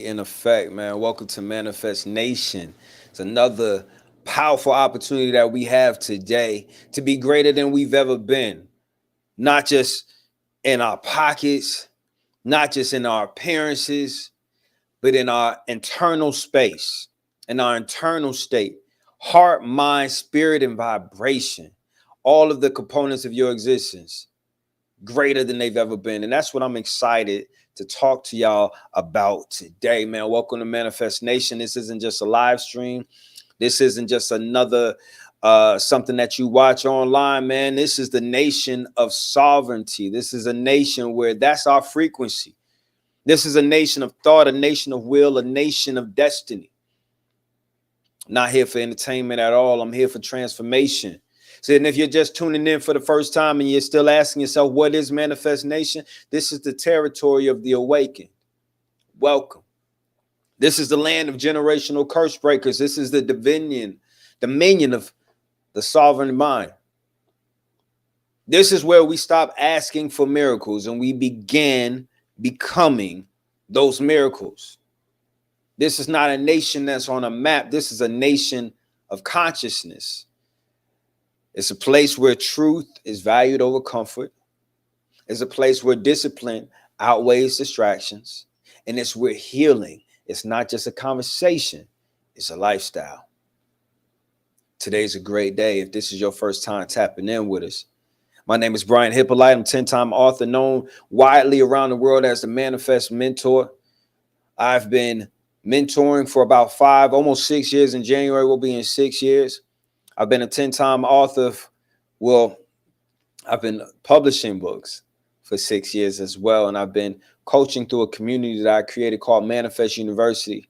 In effect, man. Welcome to Manifest Nation. It's another powerful opportunity that we have today to be greater than we've ever been. Not just in our pockets, not just in our appearances, but in our internal space, in our internal state, heart, mind, spirit, and vibration. All of the components of your existence greater than they've ever been. And that's what I'm excited to talk to y'all about today, man. Welcome to Manifest Nation. This isn't just a live stream. This isn't just another something that you watch online, man. This is the nation of sovereignty. This is a nation where that's our frequency. This is a nation of thought, a nation of will, a nation of destiny. I'm not here for entertainment at all. I'm here for transformation. So, and if you're just tuning in for the first time and you're still asking yourself, what is Manifest Nation? This is the territory of the awakened. Welcome. This is the land of generational curse breakers. This is the dominion of the sovereign mind. This is where we stop asking for miracles and we begin becoming those miracles. This is not a nation that's on a map. This is a nation of consciousness. It's a place where truth is valued over comfort. It's a place where discipline outweighs distractions. And it's where healing is not just a conversation, it's a lifestyle. Today's a great day if this is your first time tapping in with us. My name is Brian Hyppolite. I'm a 10-time author known widely around the world as the Manifest Mentor. I've been mentoring for about 5, almost 6 years. In January, we'll be in 6 years. I've been a 10-time author. Well, I've been publishing books for 6 years as well. And I've been coaching through a community that I created called Manifest University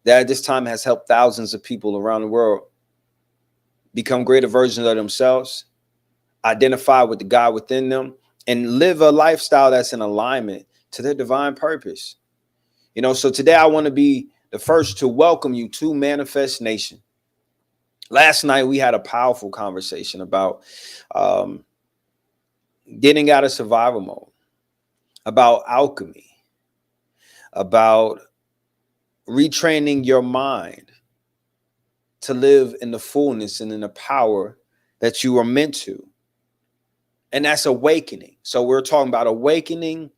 that at this time has helped thousands of people around the world become greater versions of themselves, identify with the God within them, and live a lifestyle that's in alignment to their divine purpose. So today I want to be the first to welcome you to Manifest Nation. Last night, we had a powerful conversation about getting out of survival mode, about alchemy, about retraining your mind to live in the fullness and in the power that you are meant to. And that's awakening. So we're talking about awakening,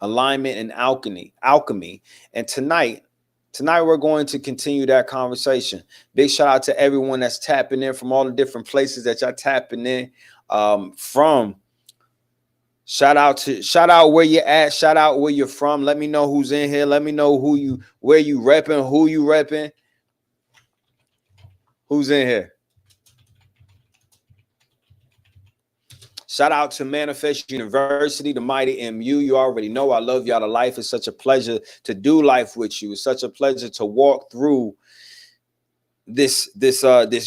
alignment, and alchemy. And tonight we're going to continue that conversation. Big shout out to everyone that's tapping in from all the different places that y'all tapping in from. Shout out where you're at. Shout out where you're from. Let me know who's in here. Let me know where you repping, who you repping. Who's in here? Shout out to Manifest University, the mighty MU. You already know I love y'all to life. It's such a pleasure to do life with you. It's such a pleasure to walk through this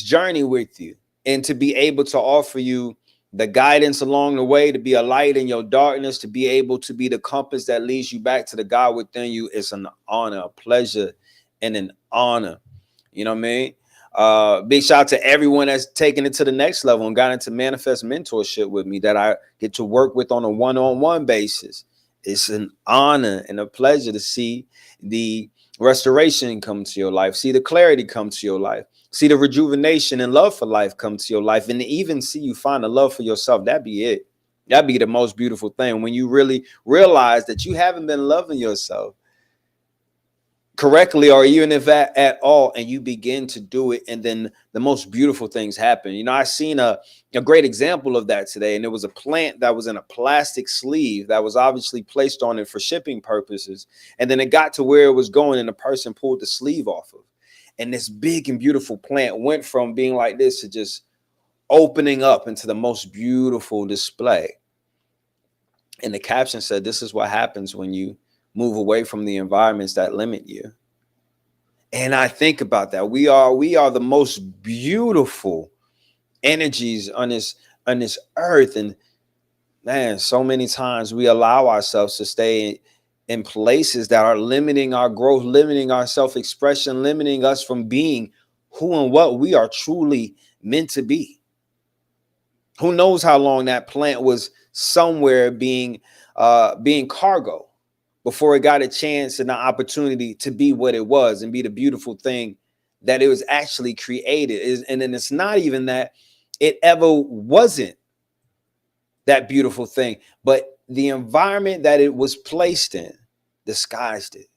journey with you and to be able to offer you the guidance along the way, to be a light in your darkness, to be able to be the compass that leads you back to the God within you. It's an honor, a pleasure, and an honor. You know what I mean? Big shout out to everyone that's taken it to the next level and got into Manifest mentorship with me that I get to work with on a one-on-one basis. It's an honor and a pleasure to see the restoration come to your life, see the clarity come to your life, see the rejuvenation and love for life come to your life, and even see you find a love for yourself. That'd be it. That'd be the most beautiful thing when you really realize that you haven't been loving yourself correctly, or even if at all, and you begin to do it, and then the most beautiful things happen. I seen a great example of that today, and it was a plant that was in a plastic sleeve that was obviously placed on it for shipping purposes, and then it got to where it was going, and the person pulled the sleeve off of, and this big and beautiful plant went from being like this to just opening up into the most beautiful display. And the caption said, "This is what happens when you move away from the environments that limit you." And I think about that. We are the most beautiful energies on this earth. And man, so many times we allow ourselves to stay in places that are limiting our growth, limiting our self-expression, limiting us from being who and what we are truly meant to be. Who knows how long that plant was somewhere being cargo. before it got a chance and an opportunity to be what it was and be the beautiful thing that it was actually created. And then it's not even that it ever wasn't that beautiful thing, but the environment that it was placed in disguised it.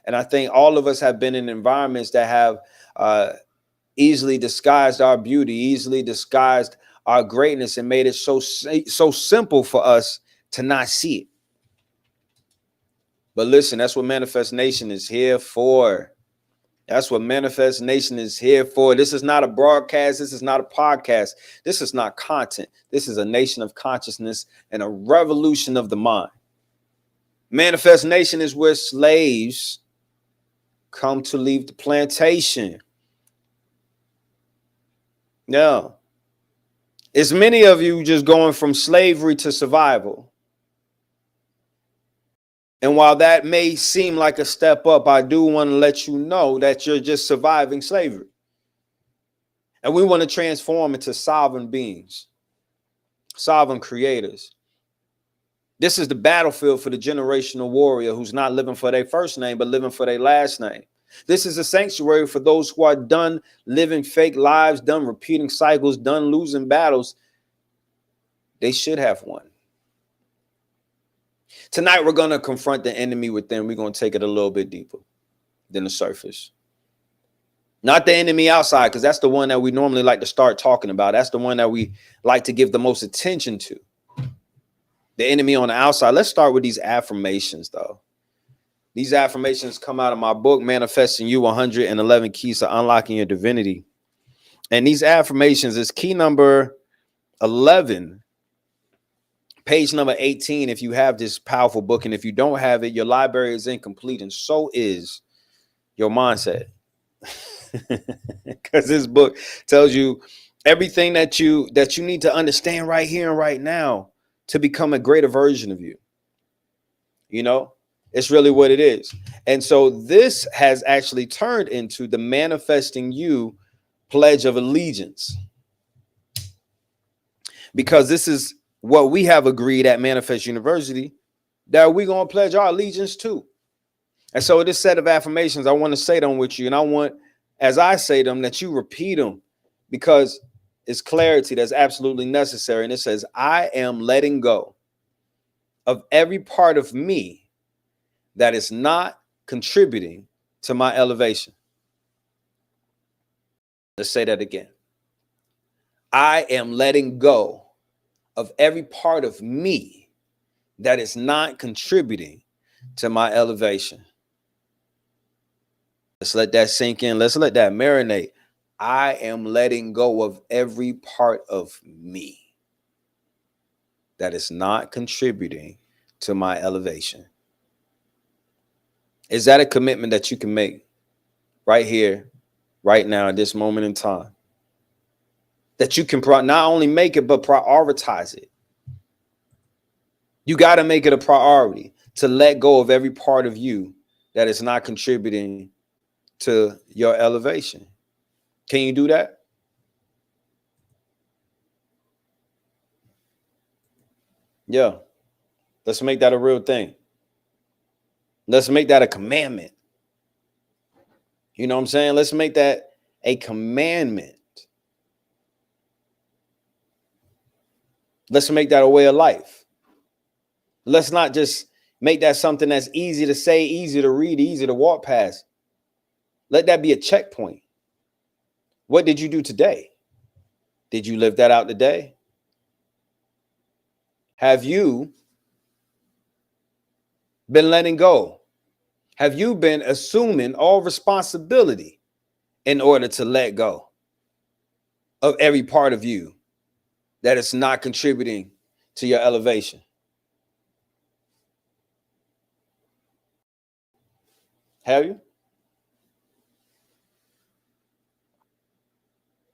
And I think all of us have been in environments that have easily disguised our beauty, easily disguised our greatness, and made it so simple for us to not see it. But listen, that's what Manifest Nation is here for. That's what Manifest Nation is here for. This is not a broadcast. This is not a podcast. This is not content. This is a nation of consciousness and a revolution of the mind. Manifest Nation is where slaves come to leave the plantation. No. It's many of you just going from slavery to survival. And while that may seem like a step up, I do want to let you know that you're just surviving slavery. And we want to transform into sovereign beings, sovereign creators. This is the battlefield for the generational warrior who's not living for their first name, but living for their last name. This is a sanctuary for those who are done living fake lives, done repeating cycles, done losing battles they should have won. Tonight, we're going to confront the enemy within. We're going to take it a little bit deeper than the surface. Not the enemy outside, because that's the one that we normally like to start talking about. That's the one that we like to give the most attention to. The enemy on the outside. Let's start with these affirmations, though. These affirmations come out of my book, Manifesting You, 111 Keys to Unlocking Your Divinity. And these affirmations is key number 11, page number 18, if you have this powerful book. And if you don't have it, your library is incomplete, and so is your mindset. Because this book tells you everything that you need to understand right here and right now to become a greater version of you. You know, it's really what it is. And so this has actually turned into the Manifesting You Pledge of Allegiance, because this is what we have agreed at Manifest University that we're going to pledge our allegiance to. And so this set of affirmations, I want to say them with you. And I want, as I say them, that you repeat them, because it's clarity that's absolutely necessary. And it says, I am letting go of every part of me that is not contributing to my elevation. Let's say that again. I am letting go of every part of me that is not contributing to my elevation. Let's let that sink in. Let's let that marinate. I am letting go of every part of me that is not contributing to my elevation. Is that a commitment that you can make right here, right now, at this moment in time? That you can not only make it, but prioritize it. You got to make it a priority to let go of every part of you that is not contributing to your elevation. Can you do that? Yeah. Let's make that a real thing. Let's make that a commandment. You know what I'm saying? Let's make that a commandment. Let's make that a way of life. Let's not just make that something that's easy to say, easy to read, easy to walk past. Let that be a checkpoint. What did you do today? Did you live that out today? Have you been letting go? Have you been assuming all responsibility in order to let go of every part of you that is not contributing to your elevation? Have you?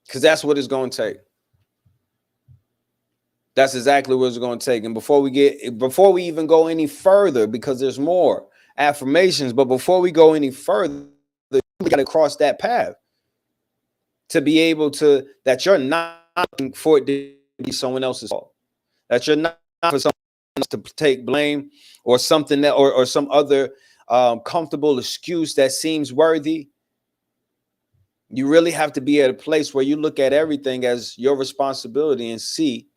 Because that's what it's going to take. That's exactly what it's going to take. And before we even go any further, because there's more affirmations, but before we go any further, we got to cross that path to be able to, that you're not looking for it to be someone else's fault, that you're not for someone to take blame or something that, or some other comfortable excuse that seems worthy. You really have to be at a place where you look at everything as your responsibility and see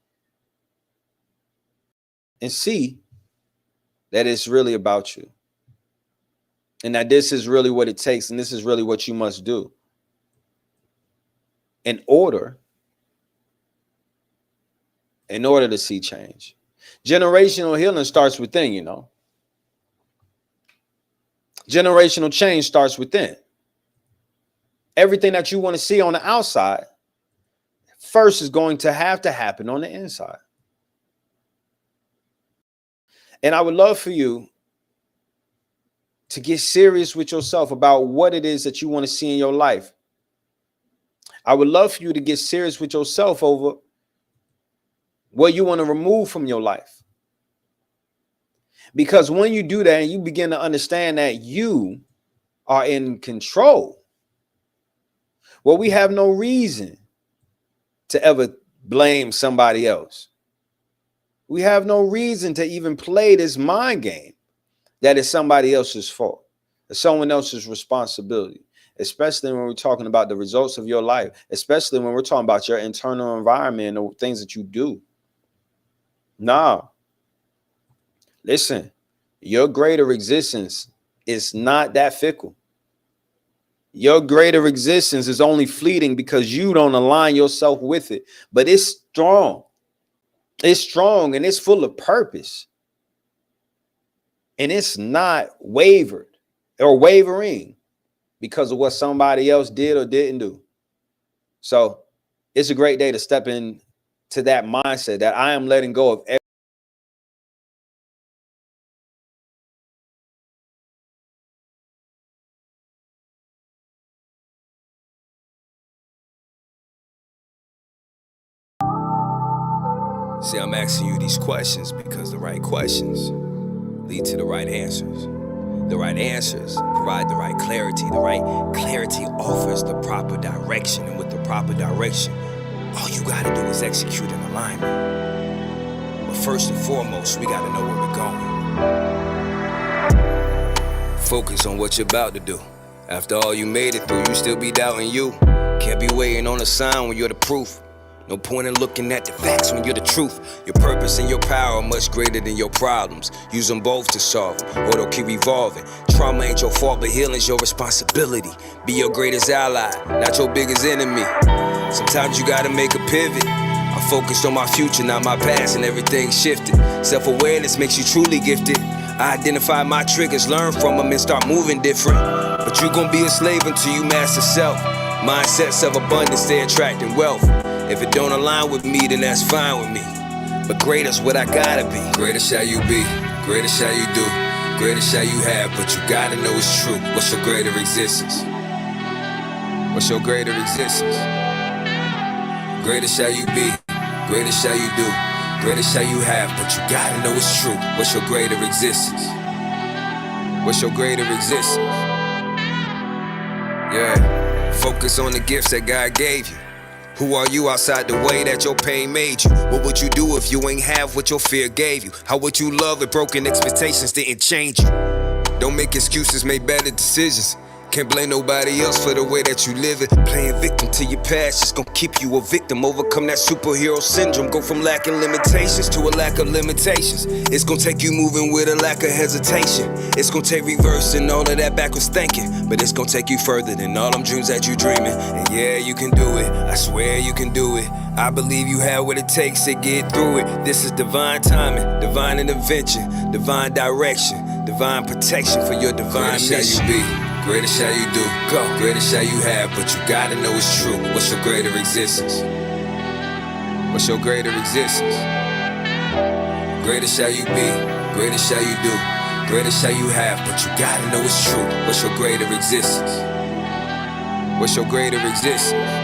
that it's really about you. And that this is really what it takes, and this is really what you must do in order to see change. Generational healing starts within, you know. Generational change starts within. Everything that you want to see on the outside first is going to have to happen on the inside. And I would love for you to get serious with yourself about what it is that you want to see in your life. I would love for you to get serious with yourself over what you want to remove from your life. Because when you do that and you begin to understand that you are in control, well, we have no reason to ever blame somebody else. We have no reason to even play this mind game that is somebody else's fault, it's someone else's responsibility, especially when we're talking about the results of your life, especially when we're talking about your internal environment and the things that you do. Nah. Listen, your greater existence is not that fickle. Your greater existence is only fleeting because you don't align yourself with it. But it's strong. It's strong and it's full of purpose. And it's not wavered or wavering because of what somebody else did or didn't do. So it's a great day to step into that mindset that I am letting go of everything. See, I'm asking you these questions because the right questions lead to the right answers. The right answers provide the right clarity. The right clarity offers the proper direction. And with the proper direction, all you gotta do is execute an alignment. But first and foremost, we gotta know where we're going. Focus on what you're about to do. After all you made it through, you still be doubting you. Can't be waiting on a sign when you're the proof. No point in looking at the facts when you're the truth. Your purpose and your power are much greater than your problems. Use them both to solve them, or they'll keep evolving. Trauma ain't your fault, but healing's your responsibility. Be your greatest ally, not your biggest enemy. Sometimes you gotta make a pivot. I'm focused on my future, not my past, and everything shifted. Self-awareness makes you truly gifted. I identify my triggers, learn from them, and start moving different. But you gon' be a slave until you master self. Mindsets of abundance, they attracting wealth. If it don't align with me, then that's fine with me. But greater's what I gotta be. Greater shall you be, greater shall you do, greater shall you have, but you gotta know it's true. What's your greater existence? What's your greater existence? Greater shall you be, greater shall you do, greater shall you have, but you gotta know it's true. What's your greater existence? What's your greater existence? Yeah, focus on the gifts that God gave you. Who are you outside the way that your pain made you? What would you do if you ain't have what your fear gave you? How would you love if broken expectations didn't change you? Don't make excuses, make better decisions. Can't blame nobody else for the way that you live it. Playing victim to your past just gon' keep you a victim. Overcome that superhero syndrome. Go from lacking limitations to a lack of limitations. It's gon' take you moving with a lack of hesitation. It's gon' take reversing all of that backwards thinking. But it's gon' take you further than all them dreams that you dreaming. And yeah, you can do it. I swear you can do it. I believe you have what it takes to get through it. This is divine timing, divine intervention, divine direction, divine protection for your divine mission. Greater shall you be. Greater shall you do, go. Greater shall you have, but you gotta know it's true. What's your greater existence? What's your greater existence? Greater shall you be, greater shall you do, greater shall you have, but you gotta know it's true. What's your greater existence? What's your greater existence?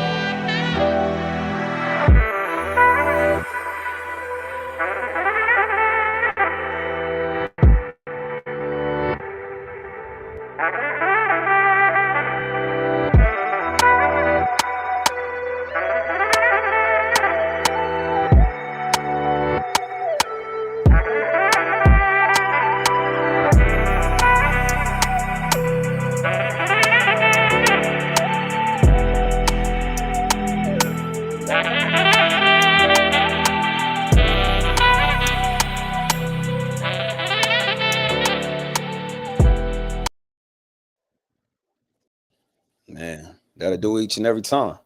Man, that'll do each and every time.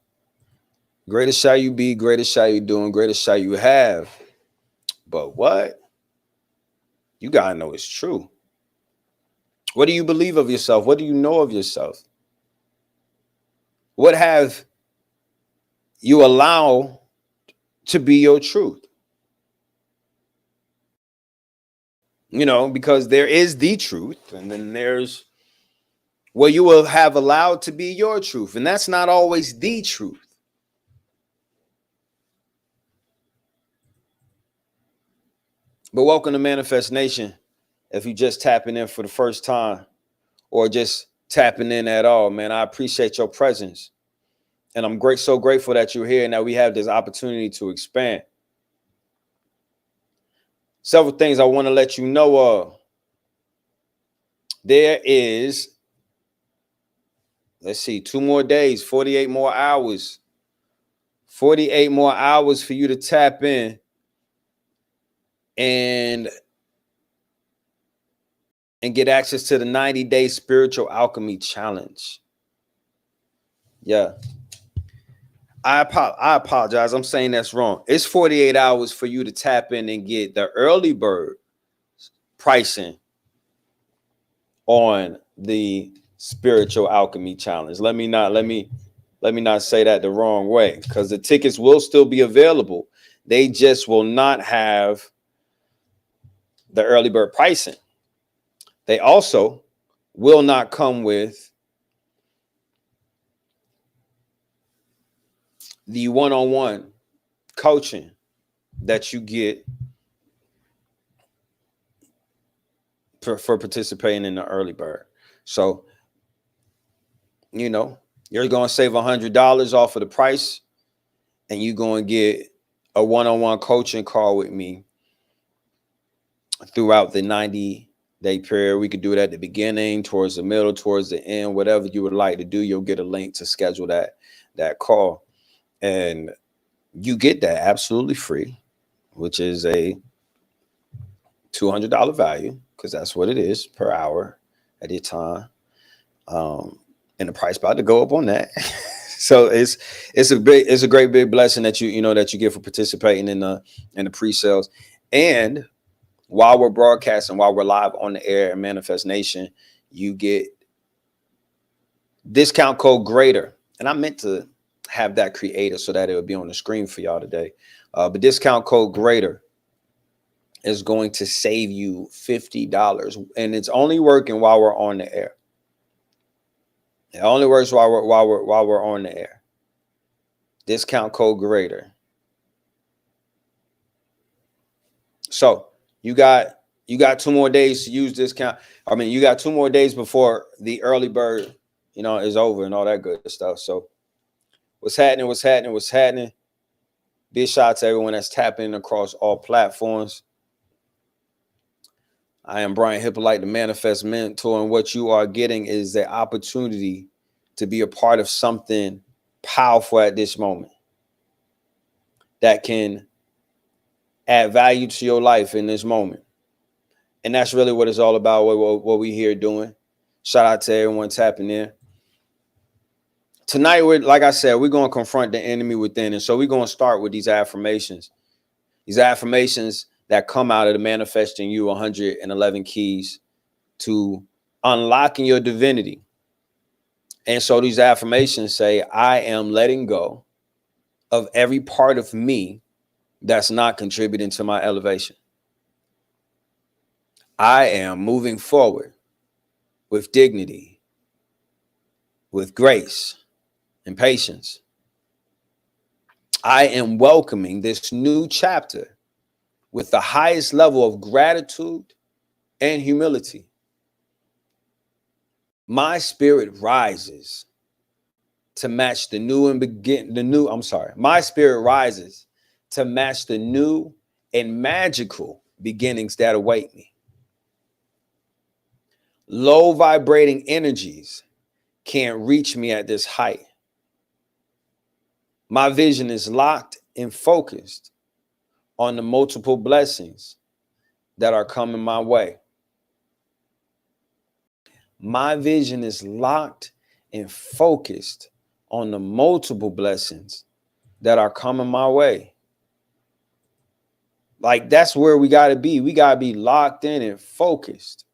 Greater shall you be, greater shall you do, and greater shall you have. But what? You gotta know it's true. What do you believe of yourself? What do you know of yourself? What have you allowed to be your truth? You know, because there is the truth, and then there's what you will have allowed to be your truth. And that's not always the truth. But welcome to Manifest Nation. If you just tapping in for the first time or just tapping in at all, man, I appreciate your presence. And I'm so grateful that you're here and that we have this opportunity to expand. Several things I want to let you know of. There is, let's see, 2 more days, 48 more hours. 48 more hours for you to tap in and get access to the 90-day spiritual alchemy challenge. Yeah. I apologize. I'm saying that's wrong. It's 48 hours for you to tap in and get the early bird pricing on the spiritual alchemy challenge. Let me not say that the wrong way, because the tickets will still be available. They just will not have the early bird pricing. They also will not come with the one-on-one coaching that you get for participating in the early bird. So, you know, you're going to save $100 off of the price, and you're going to get a one-on-one coaching call with me throughout the 90-day period. We could do it at the beginning, towards the middle, towards the end, whatever you would like to do. You'll get a link to schedule that call, and you get that absolutely free, which is a $200 value, because that's what it is per hour at a time. And the price about to go up on that. So it's a great big blessing that you get for participating in the pre-sales. And while we're broadcasting, while we're live on the air in Manifest Nation, you get discount code greater. And I meant to have that created so that it would be on the screen for y'all today. But discount code greater is going to save you $50, and it's only working while we're on the air. It only works while we're on the air. Discount code greater. So you got 2 more days to use discount. I mean, you got 2 more days before the early bird, is over and all that good stuff. So what's happening? Big shout out to everyone that's tapping across all platforms. I am Brian Hyppolite, the Manifest Mentor, and what you are getting is the opportunity to be a part of something powerful at this moment that can add value to your life in this moment. And that's really what it's all about, what we here doing. Shout out to everyone tapping in. Tonight, like I said, we're going to confront the enemy within. And so we're going to start with these affirmations. These affirmations that come out of the Manifesting You 111 Keys to Unlocking Your Divinity. And so these affirmations say, I am letting go of every part of me that's not contributing to my elevation. I am moving forward with dignity, with grace and patience. I am welcoming this new chapter with the highest level of gratitude and humility. My spirit rises to match the new my spirit rises to match the new and magical beginnings that await me. Low vibrating energies can't reach me at this height. My vision is locked and focused on the multiple blessings that are coming my way. My vision is locked and focused on the multiple blessings that are coming my way. Like, that's where we got to be. We got to be locked in and focused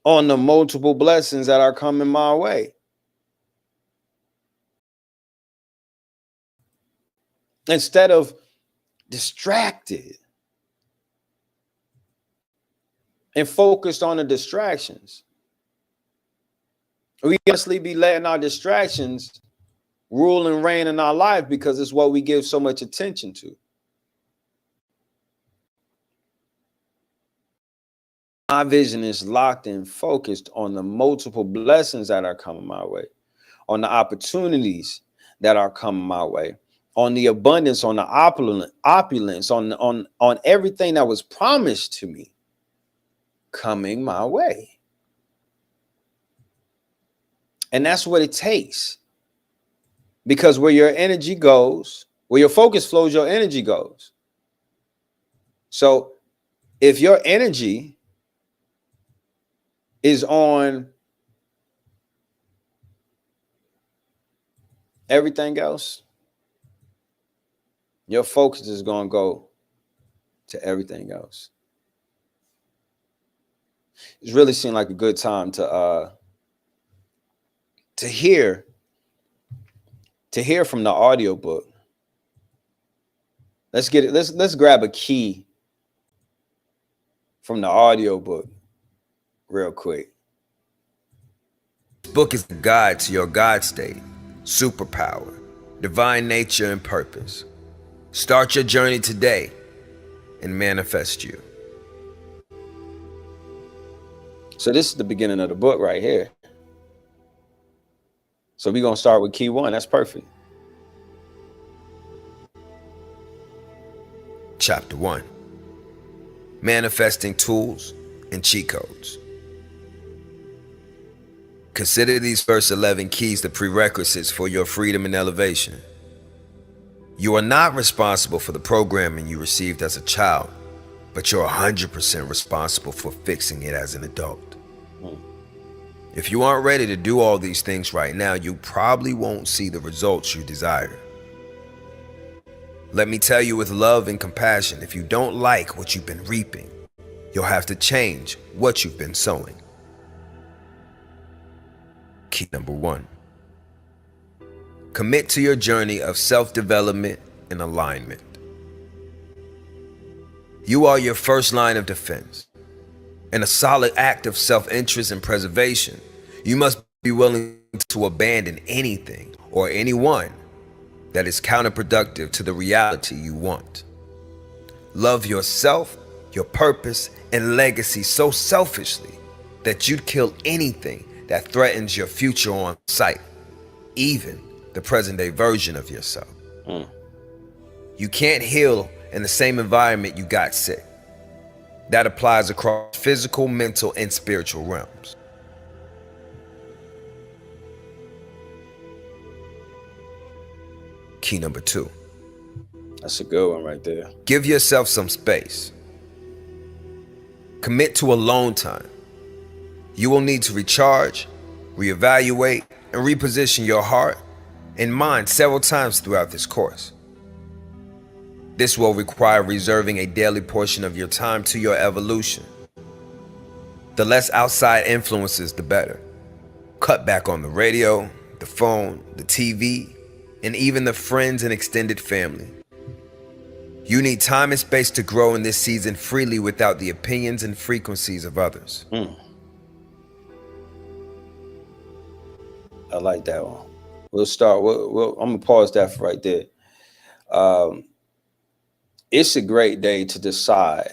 on the multiple blessings that are coming my way. Instead of distracted and focused on the distractions. We honestly be letting our distractions rule and reign in our life because it's what we give so much attention to. My vision is locked and focused on the multiple blessings that are coming my way, on the opportunities that are coming my way, on the abundance, on the opulence, on everything that was promised to me coming my way. And that's what it takes. Because where your energy goes, where your focus flows, your energy goes. So if your energy is on everything else, your focus is going to go to everything else. It's really seemed like a good time to hear from the audiobook. Let's get it. Let's grab a key from the audiobook real quick. This book is a guide to your God state, superpower, divine nature, and purpose. Start your journey today and manifest you. So this is the beginning of the book right here. So we're going to start with key 1. That's perfect. Chapter 1. Manifesting Tools and Cheat Codes. Consider these first 11 keys the prerequisites for your freedom and elevation. You are not responsible for the programming you received as a child, but you're 100% responsible for fixing it as an adult. If you aren't ready to do all these things right now, you probably won't see the results you desire. Let me tell you with love and compassion, if you don't like what you've been reaping, you'll have to change what you've been sowing. Key number 1. Commit to your journey of self-development and alignment. You are your first line of defense. In a solid act of self-interest and preservation, you must be willing to abandon anything or anyone that is counterproductive to the reality you want. Love yourself, your purpose, and legacy so selfishly that you'd kill anything that threatens your future on sight, even the present-day version of yourself. You can't heal in the same environment you got sick. That applies across physical, mental, and spiritual realms. Key number 2. That's a good one right there. Give yourself some space. Commit to alone time. You will need to recharge, reevaluate, and reposition your heart and mind several times throughout this course. This will require reserving a daily portion of your time to your evolution. The less outside influences, the better. Cut back on the radio, the phone, the TV, and even the friends and extended family. You need time and space to grow in this season freely without the opinions and frequencies of others. I like that one. We'll start. I'm gonna pause that for right there. It's a great day to decide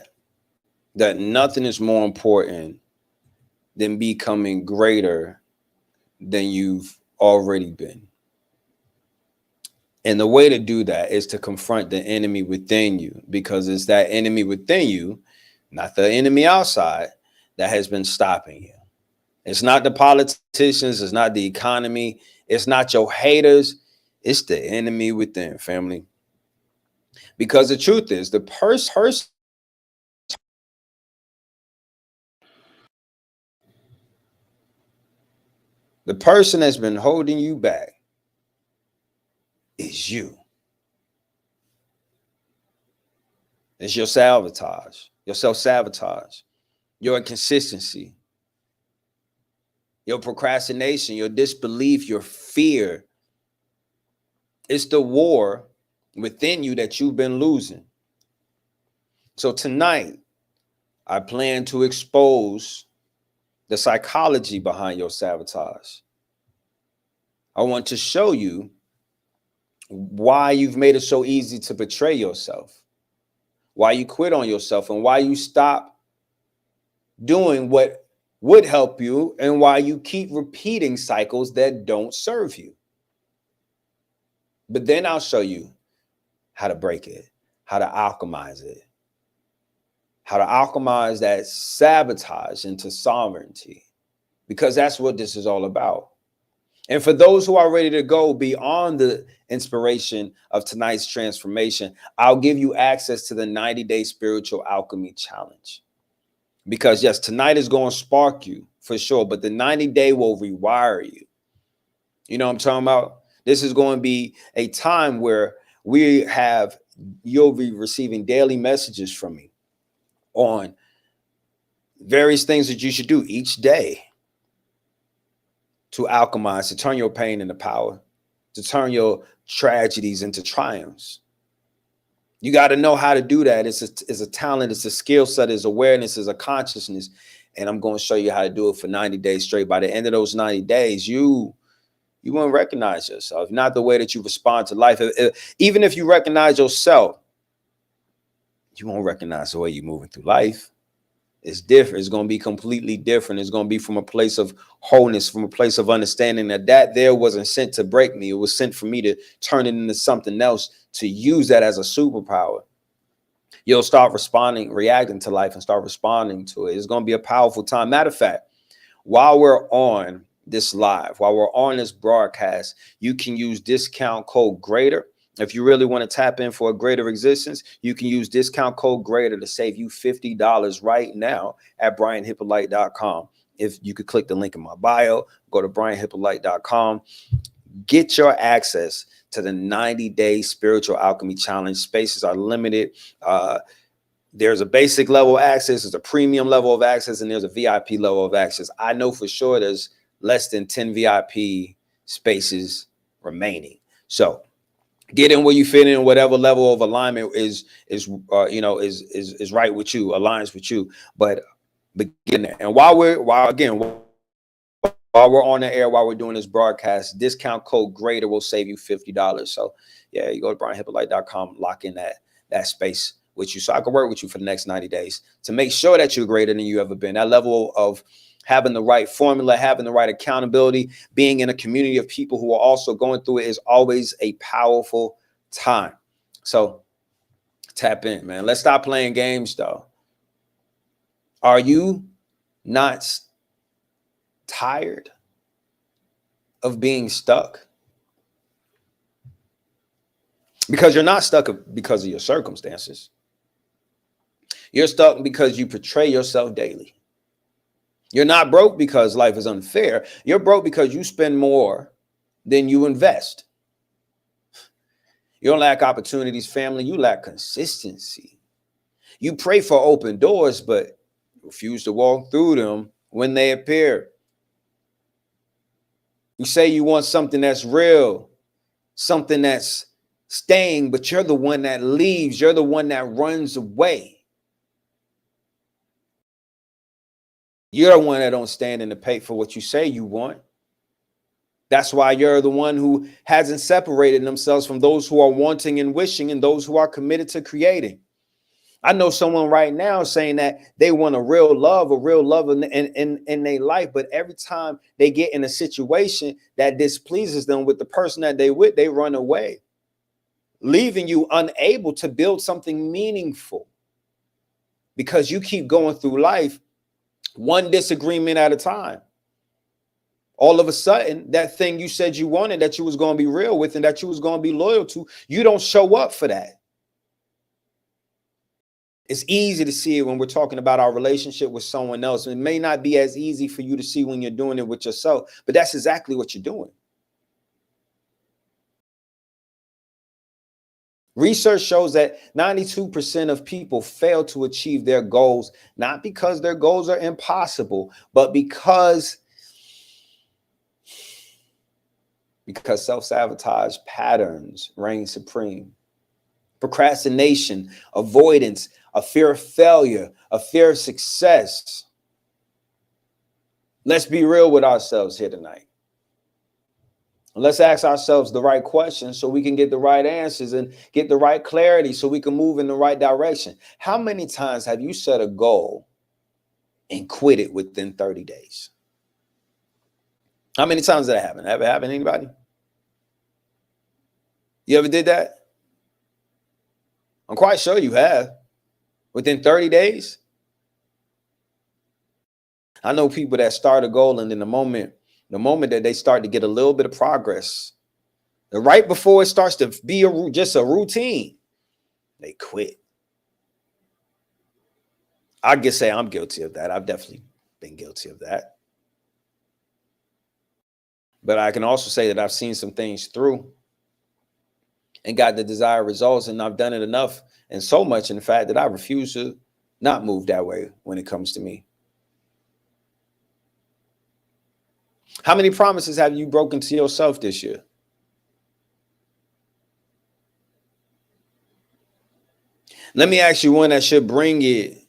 that nothing is more important than becoming greater than you've already been. And the way to do that is to confront the enemy within you, because it's that enemy within you, not the enemy outside, that has been stopping you. It's not the politicians, it's not the economy, it's not your haters, it's the enemy within, family. Because the truth is, the person The person that's been holding you back is you. It's your sabotage, your self-sabotage, your inconsistency, your procrastination, your disbelief, your fear. It's the war within you that you've been losing. So tonight, I plan to expose the psychology behind your sabotage. I want to show you why you've made it so easy to betray yourself, why you quit on yourself, and why you stop doing what would help you, and why you keep repeating cycles that don't serve you. But then I'll show you how to break it, how to alchemize it, how to alchemize that sabotage into sovereignty, because that's what this is all about. And for those who are ready to go beyond the inspiration of tonight's transformation, I'll give you access to the 90-day spiritual alchemy challenge. Because yes, tonight is going to spark you for sure, but the 90-day will rewire you. You know what I'm talking about? This is going to be a time where you'll be receiving daily messages from me on various things that you should do each day to alchemize, to turn your pain into power, to turn your tragedies into triumphs. You got to know how to do that. It's a talent, it's a skill set, it's awareness, it's a consciousness. And I'm going to show you how to do it for 90 days straight. By the end of those 90 days, you won't recognize yourself, not the way that you respond to life. Even if you recognize yourself, you won't recognize the way you're moving through life. It's different. It's going to be completely different. It's going to be from a place of wholeness, from a place of understanding that there wasn't sent to break me. It was sent for me to turn it into something else, to use that as a superpower. You'll start reacting to life and start responding to it. It's going to be a powerful time. Matter of fact, while we're on this live, while we're on this broadcast, you can use discount code GREATER. If you really want to tap in for a greater existence, you can use discount code GREATER to save you $50 right now at brianhyppolite.com. If you could click the link in my bio, go to brianhyppolite.com, get your access to the 90-day spiritual alchemy challenge. Spaces are limited. There's a basic level of access, there's a premium level of access, and there's a VIP level of access. I know for sure there's less than 10 VIP spaces remaining. So get in where you fit in, whatever level of alignment is right with you, aligns with you. But begin there. And while we're on the air, while we're doing this broadcast, discount code GREATER will save you $50. So yeah, you go to brianhyppolite.com, lock in that space with you, so I can work with you for the next 90 days to make sure that you're greater than you ever been. That level of having the right formula, having the right accountability, being in a community of people who are also going through it is always a powerful time. So tap in, man. Let's stop playing games, though. Are you not tired of being stuck? Because you're not stuck because of your circumstances. You're stuck because you portray yourself daily. You're not broke because life is unfair. You're broke because you spend more than you invest. You don't lack opportunities, family. You lack consistency. You pray for open doors, but refuse to walk through them when they appear. You say you want something that's real, something that's staying, but you're the one that leaves. You're the one that runs away. You're the one that don't stand in the pay for what you say you want. That's why you're the one who hasn't separated themselves from those who are wanting and wishing and those who are committed to creating. I know someone right now saying that they want a real love in their life, but every time they get in a situation that displeases them with the person that they with, they run away, leaving you unable to build something meaningful because you keep going through life one disagreement at a time. All of a sudden, that thing you said you wanted, that you was going to be real with and that you was going to be loyal to, you don't show up for that. It's easy to see it when we're talking about our relationship with someone else. It may not be as easy for you to see when you're doing it with yourself, but that's exactly what you're doing. Research shows that 92% of people fail to achieve their goals, not because their goals are impossible, but because self-sabotage patterns reign supreme. Procrastination, avoidance, a fear of failure, a fear of success. Let's be real with ourselves here tonight. Let's ask ourselves the right questions so we can get the right answers and get the right clarity so we can move in the right direction. How many times have you set a goal and quit it within 30 days? How many times did that happen? Ever happen to anybody? You ever did that? I'm quite sure you have. Within 30 days? I know people that start a goal and then the moment that they start to get a little bit of progress, right before it starts to be just a routine, they quit. I can say I'm guilty of that. I've definitely been guilty of that. But I can also say that I've seen some things through and got the desired results, and I've done it enough and so much, in fact, that I refuse to not move that way when it comes to me. How many promises have you broken to yourself this year? Let me ask you one that should bring it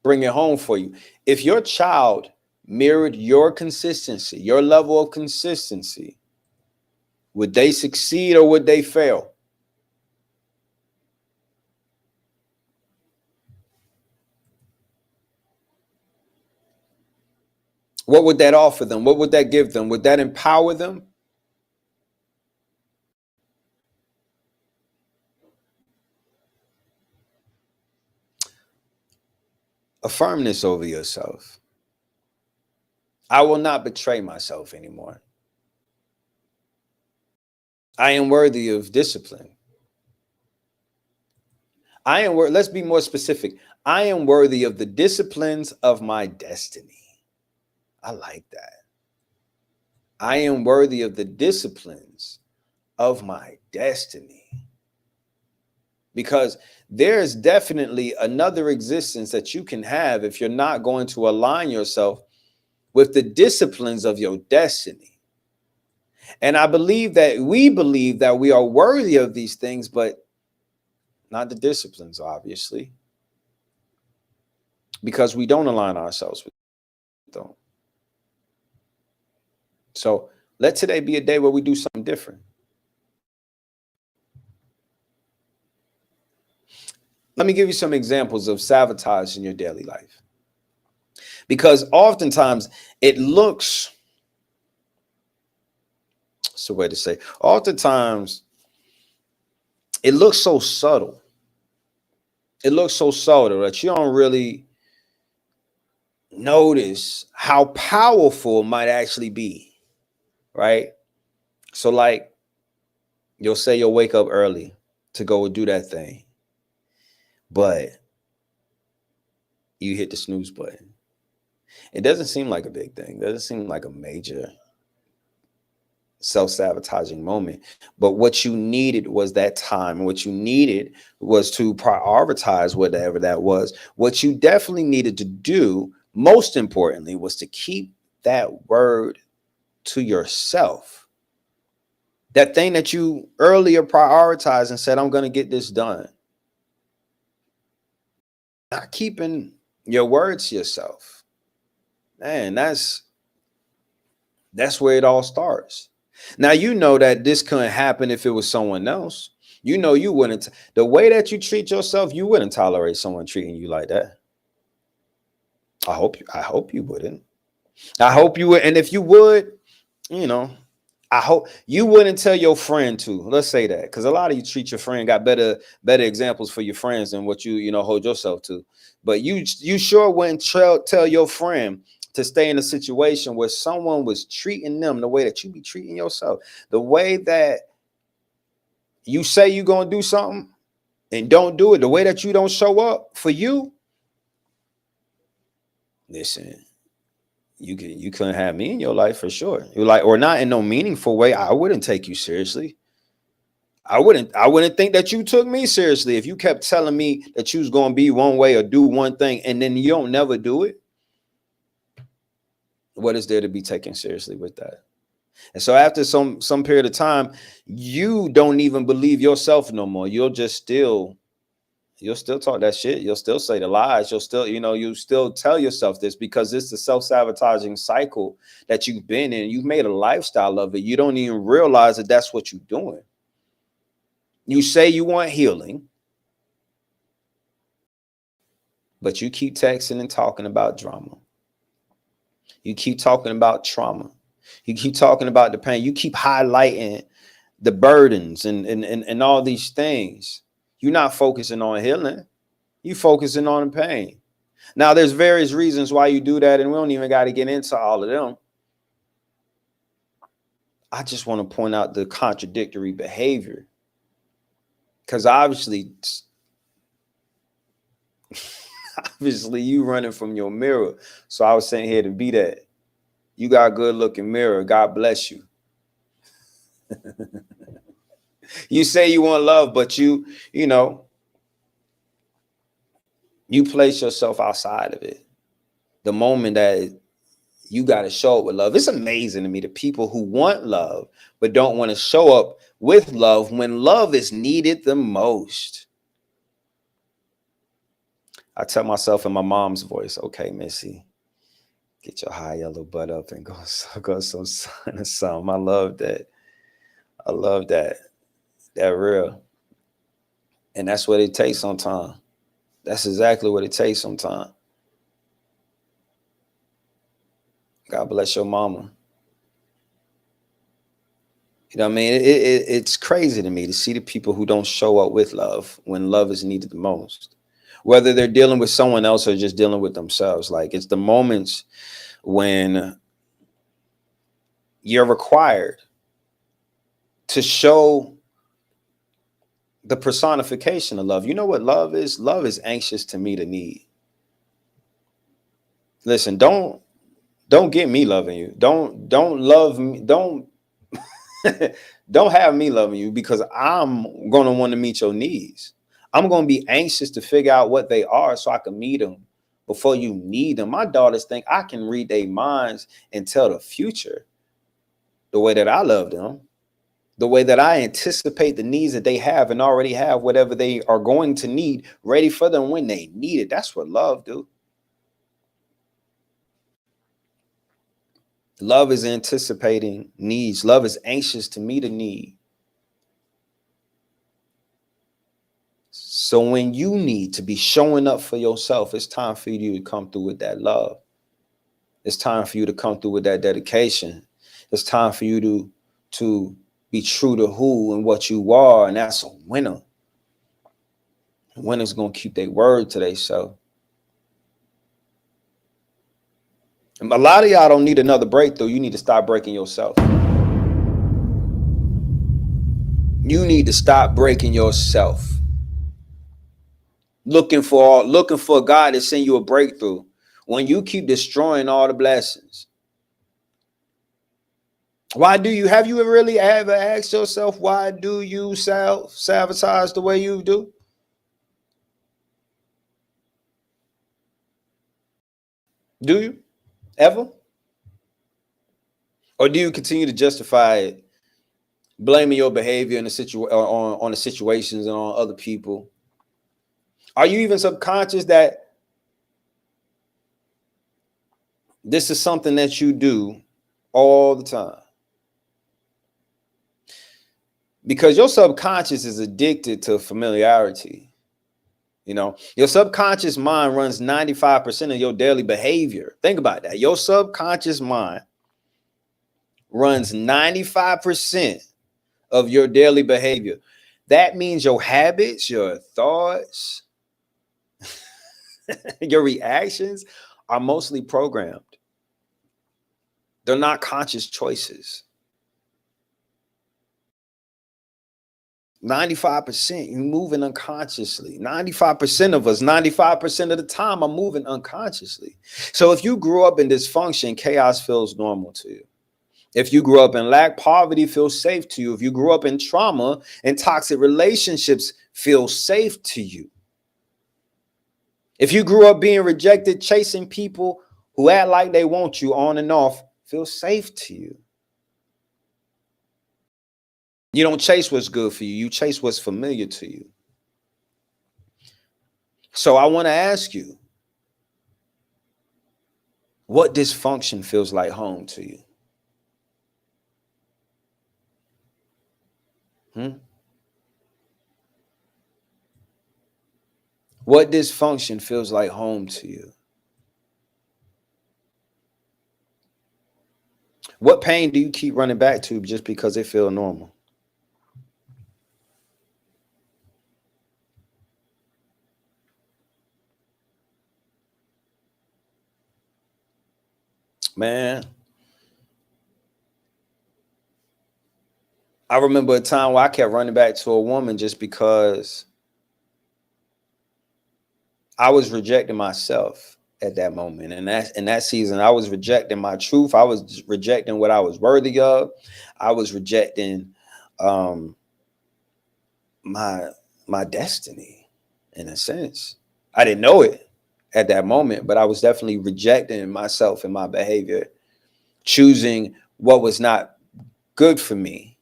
home for you. If your child mirrored your consistency, your level of consistency, would they succeed or would they fail? What would that offer them? What would that give them? Would that empower them? Affirm this over yourself. I will not betray myself anymore. I am worthy of discipline. Let's be more specific. I am worthy of the disciplines of my destiny. I like that. I am worthy of the disciplines of my destiny. Because there's definitely another existence that you can have if you're not going to align yourself with the disciplines of your destiny. And I believe that we are worthy of these things, but not the disciplines, obviously, because we don't align ourselves with them. So let today be a day where we do something different. Let me give you some examples of sabotage in your daily life. Because oftentimes it looks, it's a way to say, oftentimes it looks so subtle. It looks so subtle that you don't really notice how powerful it might actually be, right? So like, you'll say you'll wake up early to go and do that thing, but you hit the snooze button. It doesn't seem like a big thing. It doesn't seem like a major self-sabotaging moment. But what you needed was that time. What you needed was to prioritize whatever that was. What you definitely needed to do, most importantly, was to keep that word to yourself. That thing that you earlier prioritized and said, I'm going to get this done. Not keeping your word to yourself. Man, that's where it all starts. Now, you know that this couldn't happen if it was someone else. You know, you wouldn't, the way that you treat yourself, you wouldn't tolerate someone treating you like that. I hope you wouldn't. I hope you would. And if you would, you know, I hope you wouldn't tell your friend to. Let's say that, because a lot of you treat your friend, got better examples for your friends than what you hold yourself to. But you sure wouldn't tell your friend to stay in a situation where someone was treating them the way that you be treating yourself. The way that you say you're gonna do something and don't do it the way that you don't show up for you, listen, you couldn't have me in your life for sure. You're like, or not in no meaningful way. I wouldn't take you seriously. I wouldn't think that you took me seriously if you kept telling me that you was going to be one way or do one thing and then you don't never do it. What is there to be taken seriously with that? And so after some period of time, you don't even believe yourself no more. You'll still talk that shit. You'll still say the lies. You'll still, you still tell yourself this because it's the self-sabotaging cycle that you've been in. You've made a lifestyle of it. You don't even realize that that's what you're doing. You say you want healing, but you keep texting and talking about drama. You keep talking about trauma. You keep talking about the pain. You keep highlighting the burdens and all these things. You're not focusing on healing. You're focusing on the pain. Now, there's various reasons why you do that, and we don't even got to get into all of them. I just want to point out the contradictory behavior. Because obviously you running from your mirror. So I was sitting here to be that. You got a good looking mirror. God bless you. You say you want love, but you place yourself outside of it. The moment that you got to show up with love. It's amazing to me, the people who want love, but don't want to show up with love when love is needed the most. I tell myself in my mom's voice, okay, Missy, get your high yellow butt up and go some sun or something. I love that. I love that. That real. And that's what it takes sometimes. That's exactly what it takes sometimes. God bless your mama. You know what I mean? It's crazy to me to see the people who don't show up with love when love is needed the most. Whether they're dealing with someone else or just dealing with themselves. Like, it's the moments when you're required to show the personification of love. You know what love is? Love is anxious to meet a need. Listen, don't get me loving you. Don't love me. Don't have me loving you because I'm going to want to meet your needs. I'm going to be anxious to figure out what they are so I can meet them before you need them. My daughters think I can read their minds and tell the future the way that I love them, the way that I anticipate the needs that they have and already have whatever they are going to need ready for them when they need it. That's what love do. Love is anticipating needs. Love is anxious to meet a need. So when you need to be showing up for yourself, it's time for you to come through with that love. It's time for you to come through with that dedication. It's time for you to be true to who and what you are, and that's a winner. A winner's gonna keep their word to themselves. A lot of y'all don't need another breakthrough. You need to stop breaking yourself. You need to stop breaking yourself. Looking for God to send you a breakthrough when you keep destroying all the blessings. Have you really ever asked yourself, why do you sabotage the way you do? Do you ever? Or do you continue to justify it, blaming your behavior in on the situations and on other people? Are you even subconscious that this is something that you do all the time? Because your subconscious is addicted to familiarity. Your subconscious mind runs 95% of your daily behavior. Think about that. Your subconscious mind runs 95% of your daily behavior. That means your habits, your thoughts, your reactions are mostly programmed. They're not conscious choices. 95%, you're moving unconsciously. 95% of us, 95% of the time, are moving unconsciously. So if you grew up in dysfunction, chaos feels normal to you. If you grew up in lack, poverty feels safe to you. If you grew up in trauma and toxic relationships, feel safe to you. If you grew up being rejected, chasing people who act like they want you on and off, feel safe to you. You don't chase what's good for you. You chase what's familiar to you. So I want to ask you, what dysfunction feels like home to you? What dysfunction feels like home to you? What pain do you keep running back to just because it feels normal? Man, I remember a time where I kept running back to a woman just because I was rejecting myself at that moment. And that in that season, I was rejecting my truth. I was rejecting what I was worthy of. I was rejecting um my destiny in a sense. I didn't know it at that moment, but I was definitely rejecting myself and my behavior, choosing what was not good for me.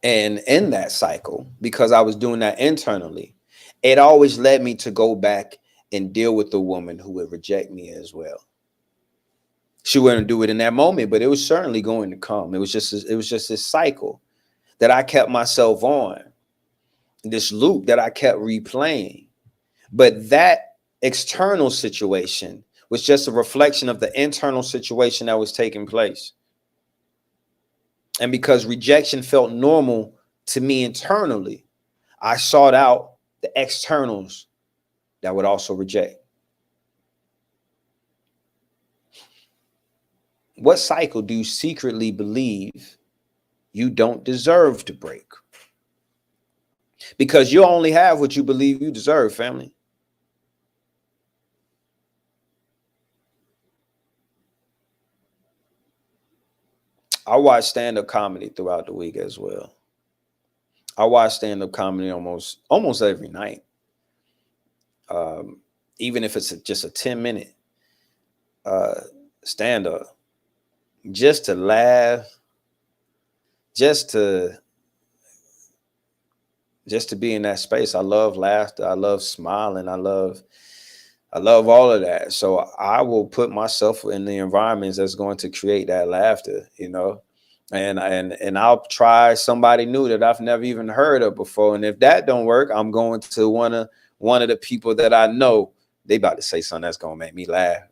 And in that cycle, because I was doing that internally, it always led me to go back and deal with the woman who would reject me as well. She wouldn't do it in that moment, but it was certainly going to come. It was just this cycle that I kept myself on, this loop that I kept replaying. But that external situation was just a reflection of the internal situation that was taking place. And because rejection felt normal to me internally, I sought out the externals that would also reject. What cycle do you secretly believe you don't deserve to break? Because you only have what you believe you deserve, family. I watch stand-up comedy throughout the week as well. I watch stand-up comedy almost every night. Even if it's just a 10-minute stand-up, just to laugh, just to be in that space. I love laughter. I love smiling. I love all of that. So I will put myself in the environments that's going to create that laughter, and I'll try somebody new that I've never even heard of before. And if that don't work, I'm going to one of the people that I know they about to say something that's gonna make me laugh.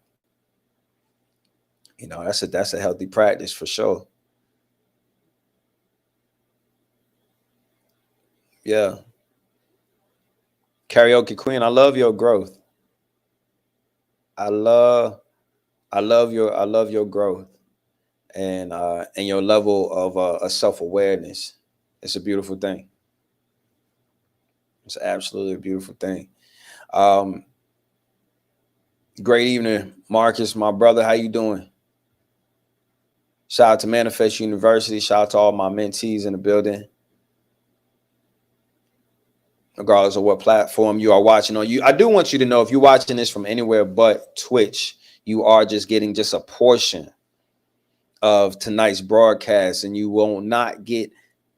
That's a healthy practice for sure. Yeah. Karaoke Queen, I love your growth. I love your growth and your level of self-awareness. It's a beautiful thing. It's absolutely a beautiful thing. Great evening, Marcus, my brother. How you doing? Shout out to Manifest University. Shout out to all my mentees in the building. Regardless of what platform you are watching on, I do want you to know, if you're watching this from anywhere but Twitch, you are just getting just a portion of tonight's broadcast, and you will not get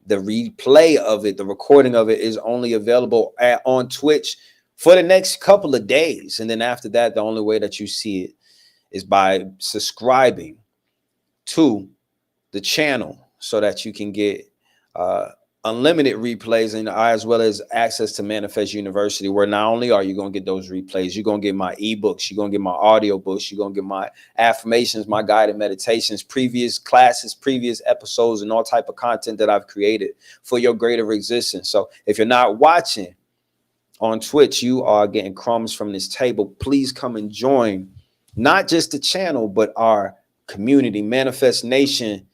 the replay of it. The recording of it is only available on Twitch for the next couple of days. And then after that, the only way that you see it is by subscribing to the channel so that you can get unlimited replays, and as well as access to Manifest University, where not only are you going to get those replays, you're going to get my eBooks, you're going to get my audio books, you're going to get my affirmations, my guided meditations, previous classes, previous episodes, and all type of content that I've created for your greater existence. So if you're not watching on Twitch, you are getting crumbs from this table. Please come and join not just the channel, but our community. Manifest Nation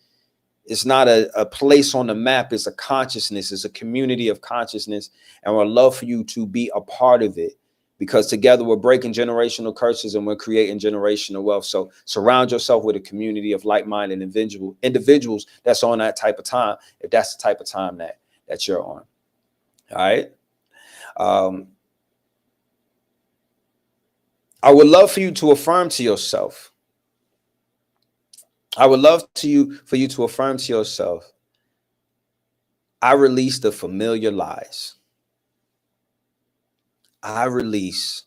It's not a place on the map. It's a consciousness. It's a community of consciousness. And we'd love for you to be a part of it, because together we're breaking generational curses and we're creating generational wealth. So surround yourself with a community of like-minded individuals that's on that type of time, if that's the type of time that you're on. All right. I would love for you to affirm to yourself. I would love for you to affirm to yourself, I release the familiar lies. I release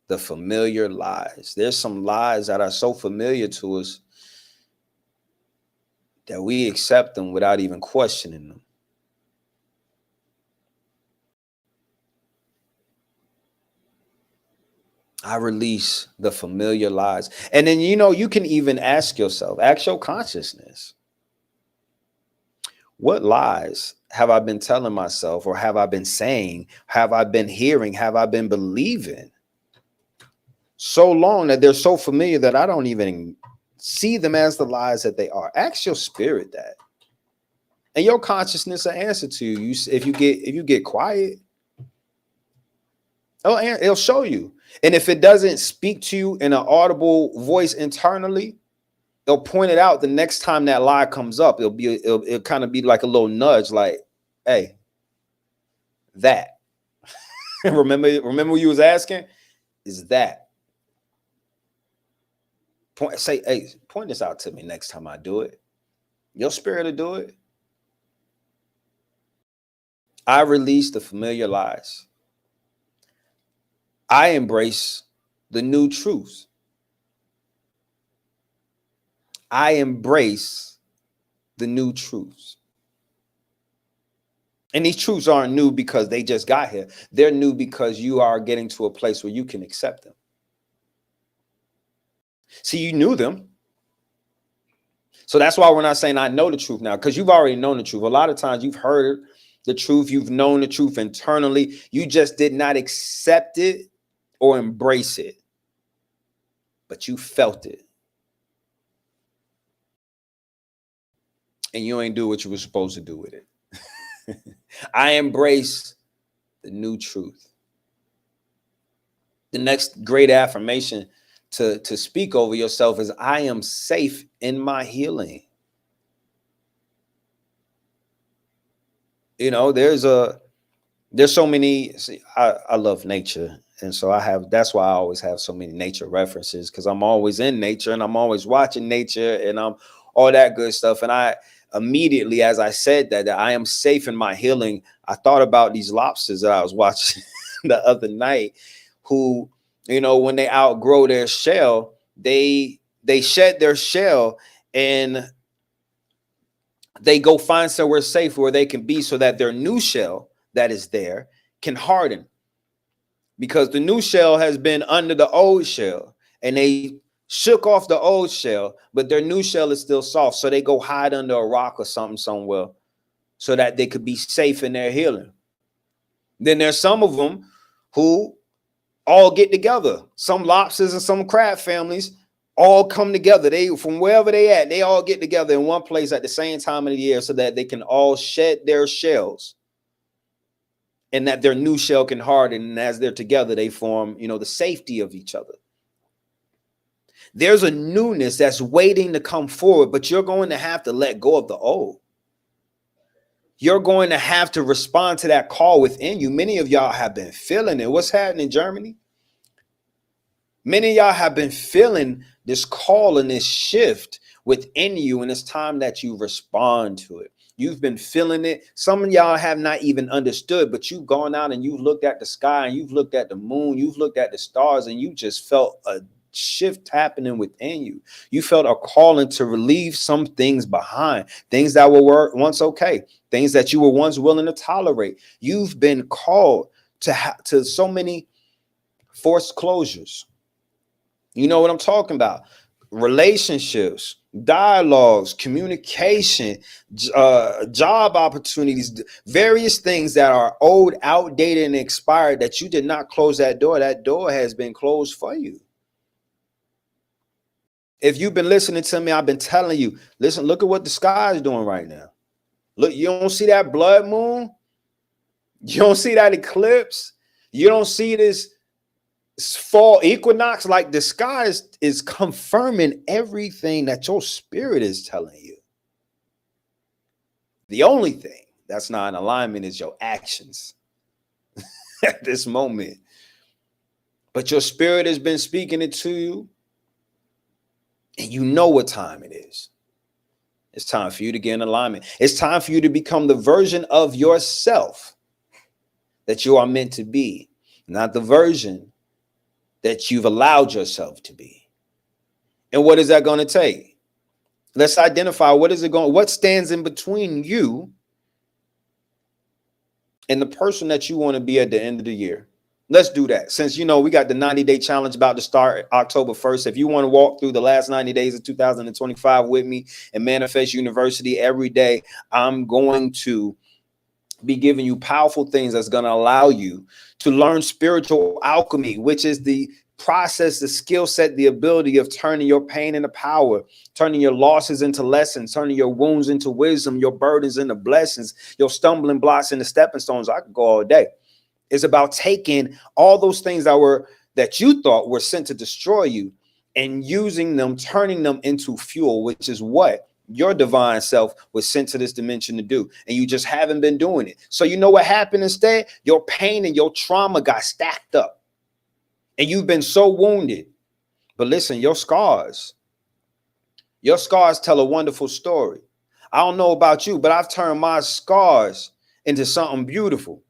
the familiar lies. There's some lies that are so familiar to us that we accept them without even questioning them. I release the familiar lies. And then, you can even ask yourself, ask your consciousness, what lies have I been telling myself, or have I been saying, have I been hearing, have I been believing so long that they're so familiar that I don't even see them as the lies that they are? Ask your spirit that. And your consciousness will answer to you. If you get quiet, it'll show you. And if it doesn't speak to you in an audible voice internally, they'll point it out the next time that lie comes up. It'll kind of be like a little nudge, like, hey, that. remember what you was asking? Is that. Point this out to me next time I do it. Your spirit will do it. I release the familiar lies. I embrace the new truth. I embrace the new truths. And these truths aren't new because they just got here. They're new because you are getting to a place where you can accept them. See, you knew them. So that's why we're not saying I know the truth now, because you've already known the truth. A lot of times you've heard the truth. You've known the truth internally. You just did not accept it or embrace it, but you felt it. And you ain't do what you were supposed to do with it. I embrace the new truth. The next great affirmation to speak over yourself is, I am safe in my healing. There's so many. I love nature. And so that's why I always have so many nature references, because I'm always in nature and I'm always watching nature and I'm all that good stuff. And I immediately, as I said that I am safe in my healing, I thought about these lobsters that I was watching the other night, who, when they outgrow their shell, they shed their shell and they go find somewhere safe where they can be, so that their new shell that is there can harden. Because the new shell has been under the old shell and they shook off the old shell, but their new shell is still soft. So they go hide under a rock or something somewhere so that they could be safe in their healing. Then there's some of them who all get together. Some lobsters and some crab families all come together. They, from wherever they at, they all get together in one place at the same time of the year so that they can all shed their shells, and that their new shell can harden. And as they're together, they form, the safety of each other. There's a newness that's waiting to come forward, but you're going to have to let go of the old. You're going to have to respond to that call within you. Many of y'all have been feeling it. What's happening in Germany? Many of y'all have been feeling this call and this shift within you, and it's time that you respond to it. You've been feeling it. Some of y'all have not even understood, but you've gone out and you've looked at the sky and you've looked at the moon, you've looked at the stars, and you just felt a shift happening within you. You felt a calling to relieve some things behind, things that were once okay, things that you were once willing to tolerate. You've been called to so many forced closures. You know what I'm talking about? Relationships, dialogues, communication, job opportunities, various things that are old, outdated, and expired that you did not close that door. That door has been closed for you. If you've been listening to me, I've been telling you, listen, look at what the sky is doing right now. Look, you don't see that blood moon? You don't see that eclipse? You don't see this fall equinox? Like the sky is confirming everything that your spirit is telling you. The only thing that's not in alignment is your actions at this moment. But your spirit has been speaking it to you, and you know what time it is. It's time for you to get in alignment. It's time for you to become the version of yourself that you are meant to be, not the version that you've allowed yourself to be. And what is that going to take? Let's identify what stands in between you and the person that you want to be at the end of the year. Let's do that. Since, we got the 90-day challenge about to start October 1st. If you want to walk through the last 90 days of 2025 with me and Manifest University every day, I'm going to be giving you powerful things that's going to allow you to learn spiritual alchemy, which is the process, the skill set, the ability of turning your pain into power, turning your losses into lessons, turning your wounds into wisdom, your burdens into blessings, your stumbling blocks into stepping stones. I could go all day. It's about taking all those things that you thought were sent to destroy you and using them, turning them into fuel, which is what your divine self was sent to this dimension to do. And you just haven't been doing it. So you know what happened instead? Your pain and your trauma got stacked up and you've been so wounded. But listen, your scars tell a wonderful story. I don't know about you, but I've turned my scars into something beautiful.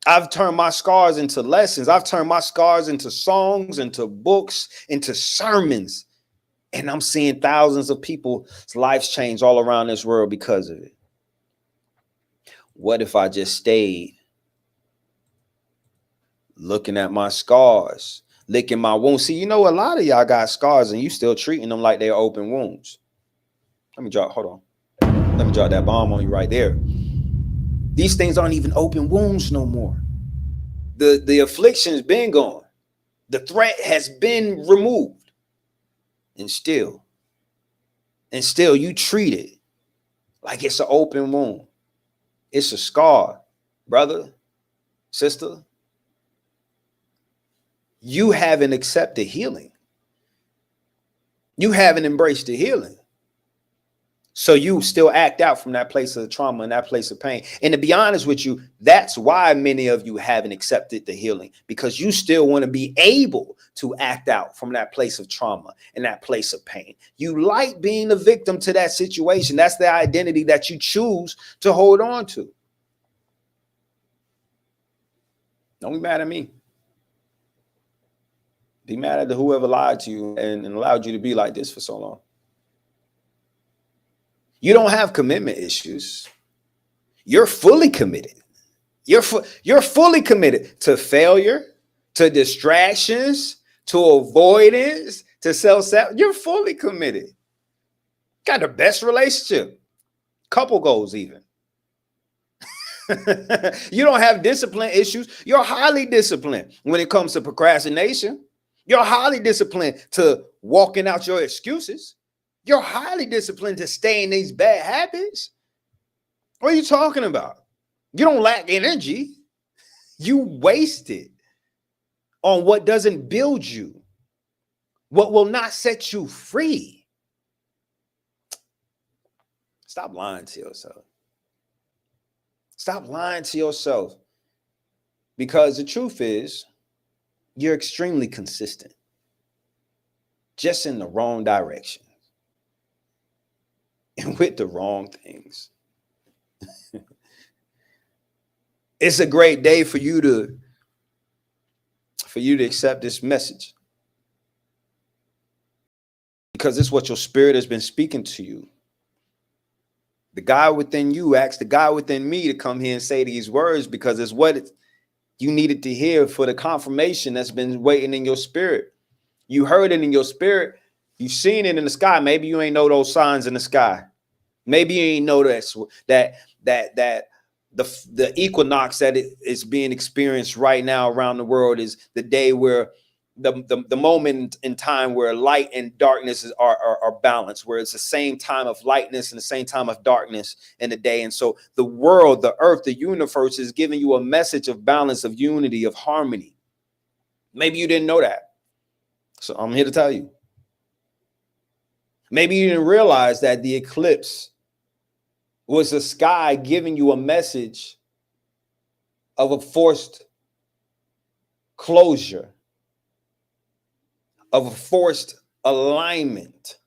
I've turned my scars into lessons. I've turned my scars into songs, into books, into sermons. And I'm seeing thousands of people's lives change all around this world because of it. What if I just stayed looking at my scars, licking my wounds? See, a lot of y'all got scars and you still treating them like they're open wounds. Let me drop that bomb on you right there. These things aren't even open wounds no more. The affliction's been gone. The threat has been removed. And still you treat it like it's an open wound. It's a scar, brother, sister. You haven't accepted healing. You haven't embraced the healing. So you still act out from that place of trauma and that place of pain. And to be honest with you, that's why many of you haven't accepted the healing, because you still want to be able to act out from that place of trauma and that place of pain. You like being a victim to that situation. That's the identity that you choose to hold on to. Don't be mad at me. Be mad at whoever lied to you and allowed you to be like this for so long. You don't have commitment issues. You're fully committed. You're fully committed to failure, to distractions, to avoidance, to self-sabotage. You're fully committed. Got the best relationship. Couple goals even. You don't have discipline issues. You're highly disciplined when it comes to procrastination. You're highly disciplined to walking out your excuses. You're highly disciplined to stay in these bad habits. What are you talking about? You don't lack energy. You waste it on what doesn't build you, what will not set you free. Stop lying to yourself. Stop lying to yourself, because the truth is you're extremely consistent, just in the wrong direction. And with the wrong things. It's a great day for you to accept this message, because it's what your spirit has been speaking to you. The God within you asked the God within me to come here and say these words, because it's what you needed to hear for the confirmation that's been waiting in your spirit. You heard it in your spirit. You've seen it in the sky. Maybe you ain't know those signs in the sky. Maybe you ain't know that the equinox that is being experienced right now around the world is the day where the moment in time where light and darkness are balanced, where it's the same time of lightness and the same time of darkness in the day. And so the world, the earth, the universe is giving you a message of balance, of unity, of harmony. Maybe you didn't know that. So I'm here to tell you. Maybe you didn't realize that the eclipse was the sky giving you a message of a forced closure, of a forced alignment.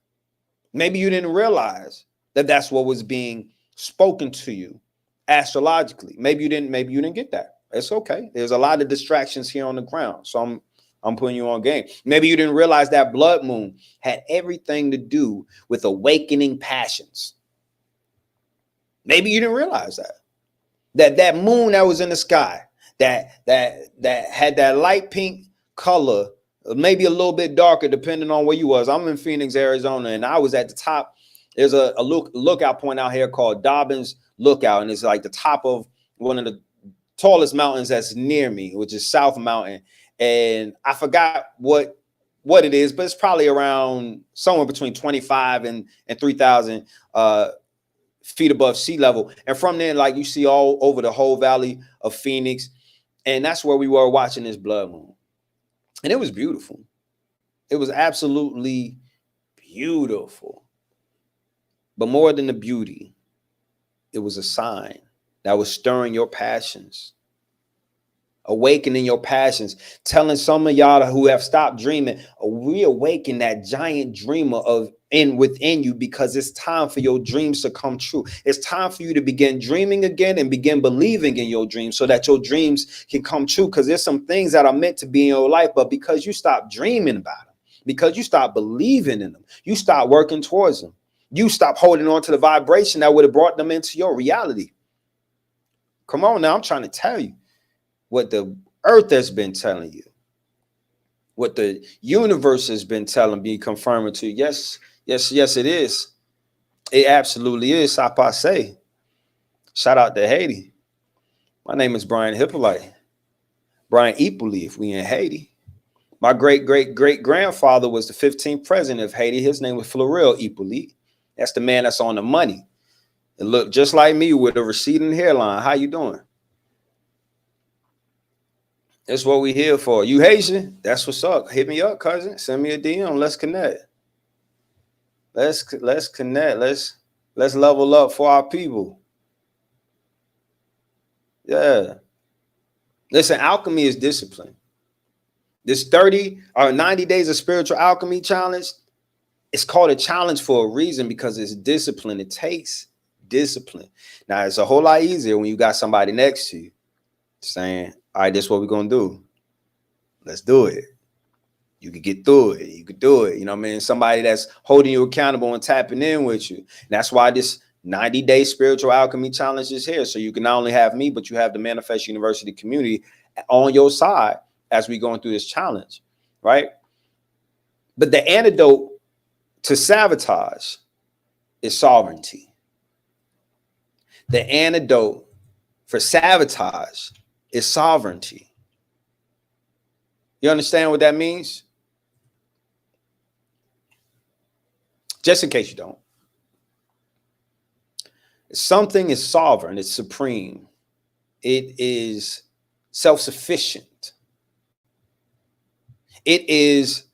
Maybe you didn't realize that that's what was being spoken to you astrologically. Maybe you didn't get that. It's okay. There's a lot of distractions here on the ground. So I'm putting you on game. Maybe you didn't realize that blood moon had everything to do with awakening passions. Maybe you didn't realize that moon that was in the sky, that had that light pink color, maybe a little bit darker depending on where you was. I'm in Phoenix, Arizona, and I was at the top. There's a lookout point out here called Dobbins Lookout, and it's like the top of one of the tallest mountains that's near me, which is South Mountain. And I forgot what it is, but it's probably around somewhere between 25 and 3,000 feet above sea level. And from there, like, you see all over the whole valley of Phoenix. And that's where we were watching this blood moon. And it was beautiful. It was absolutely beautiful. But more than the beauty, it was a sign that was stirring your passions, awakening your passions, telling some of y'all who have stopped dreaming, reawaken that giant dreamer within you, because it's time for your dreams to come true. It's time for you to begin dreaming again and begin believing in your dreams so that your dreams can come true. Because there's some things that are meant to be in your life, but because you stop dreaming about them, because you stop believing in them, you stop working towards them, you stop holding on to the vibration that would have brought them into your reality. Come on now, I'm trying to tell you what the earth has been telling you, what the universe has been telling me, confirming to you. Yes, it is. It absolutely is. I say, shout out to Haiti. My name is Brian Hyppolite. Brian Hyppolite, if we in Haiti. My great-great-great-grandfather was the 15th president of Haiti. His name was Florel Hyppolite. That's the man that's on the money. And look just like me with a receding hairline. How you doing? That's what we here for. You Haitian? That's what's up. Hit me up, cousin. Send me a DM. Let's connect. Let's connect. Let's level up for our people. Yeah. Listen, alchemy is discipline. This 30 or 90 days of spiritual alchemy challenge, it's called a challenge for a reason, because it's discipline. It takes discipline. Now, it's a whole lot easier when you got somebody next to you saying, all right, this is what we're going to do. Let's do it. You can get through it. You can do it. You know what I mean? Somebody that's holding you accountable and tapping in with you. And that's why this 90-day spiritual alchemy challenge is here. So you can not only have me, but you have the Manifest University community on your side as we going through this challenge, right? But the antidote to sabotage is sovereignty. The antidote for sabotage is sovereignty. You understand what that means? Just in case you don't. Something is sovereign, it's supreme. It is self-sufficient. It is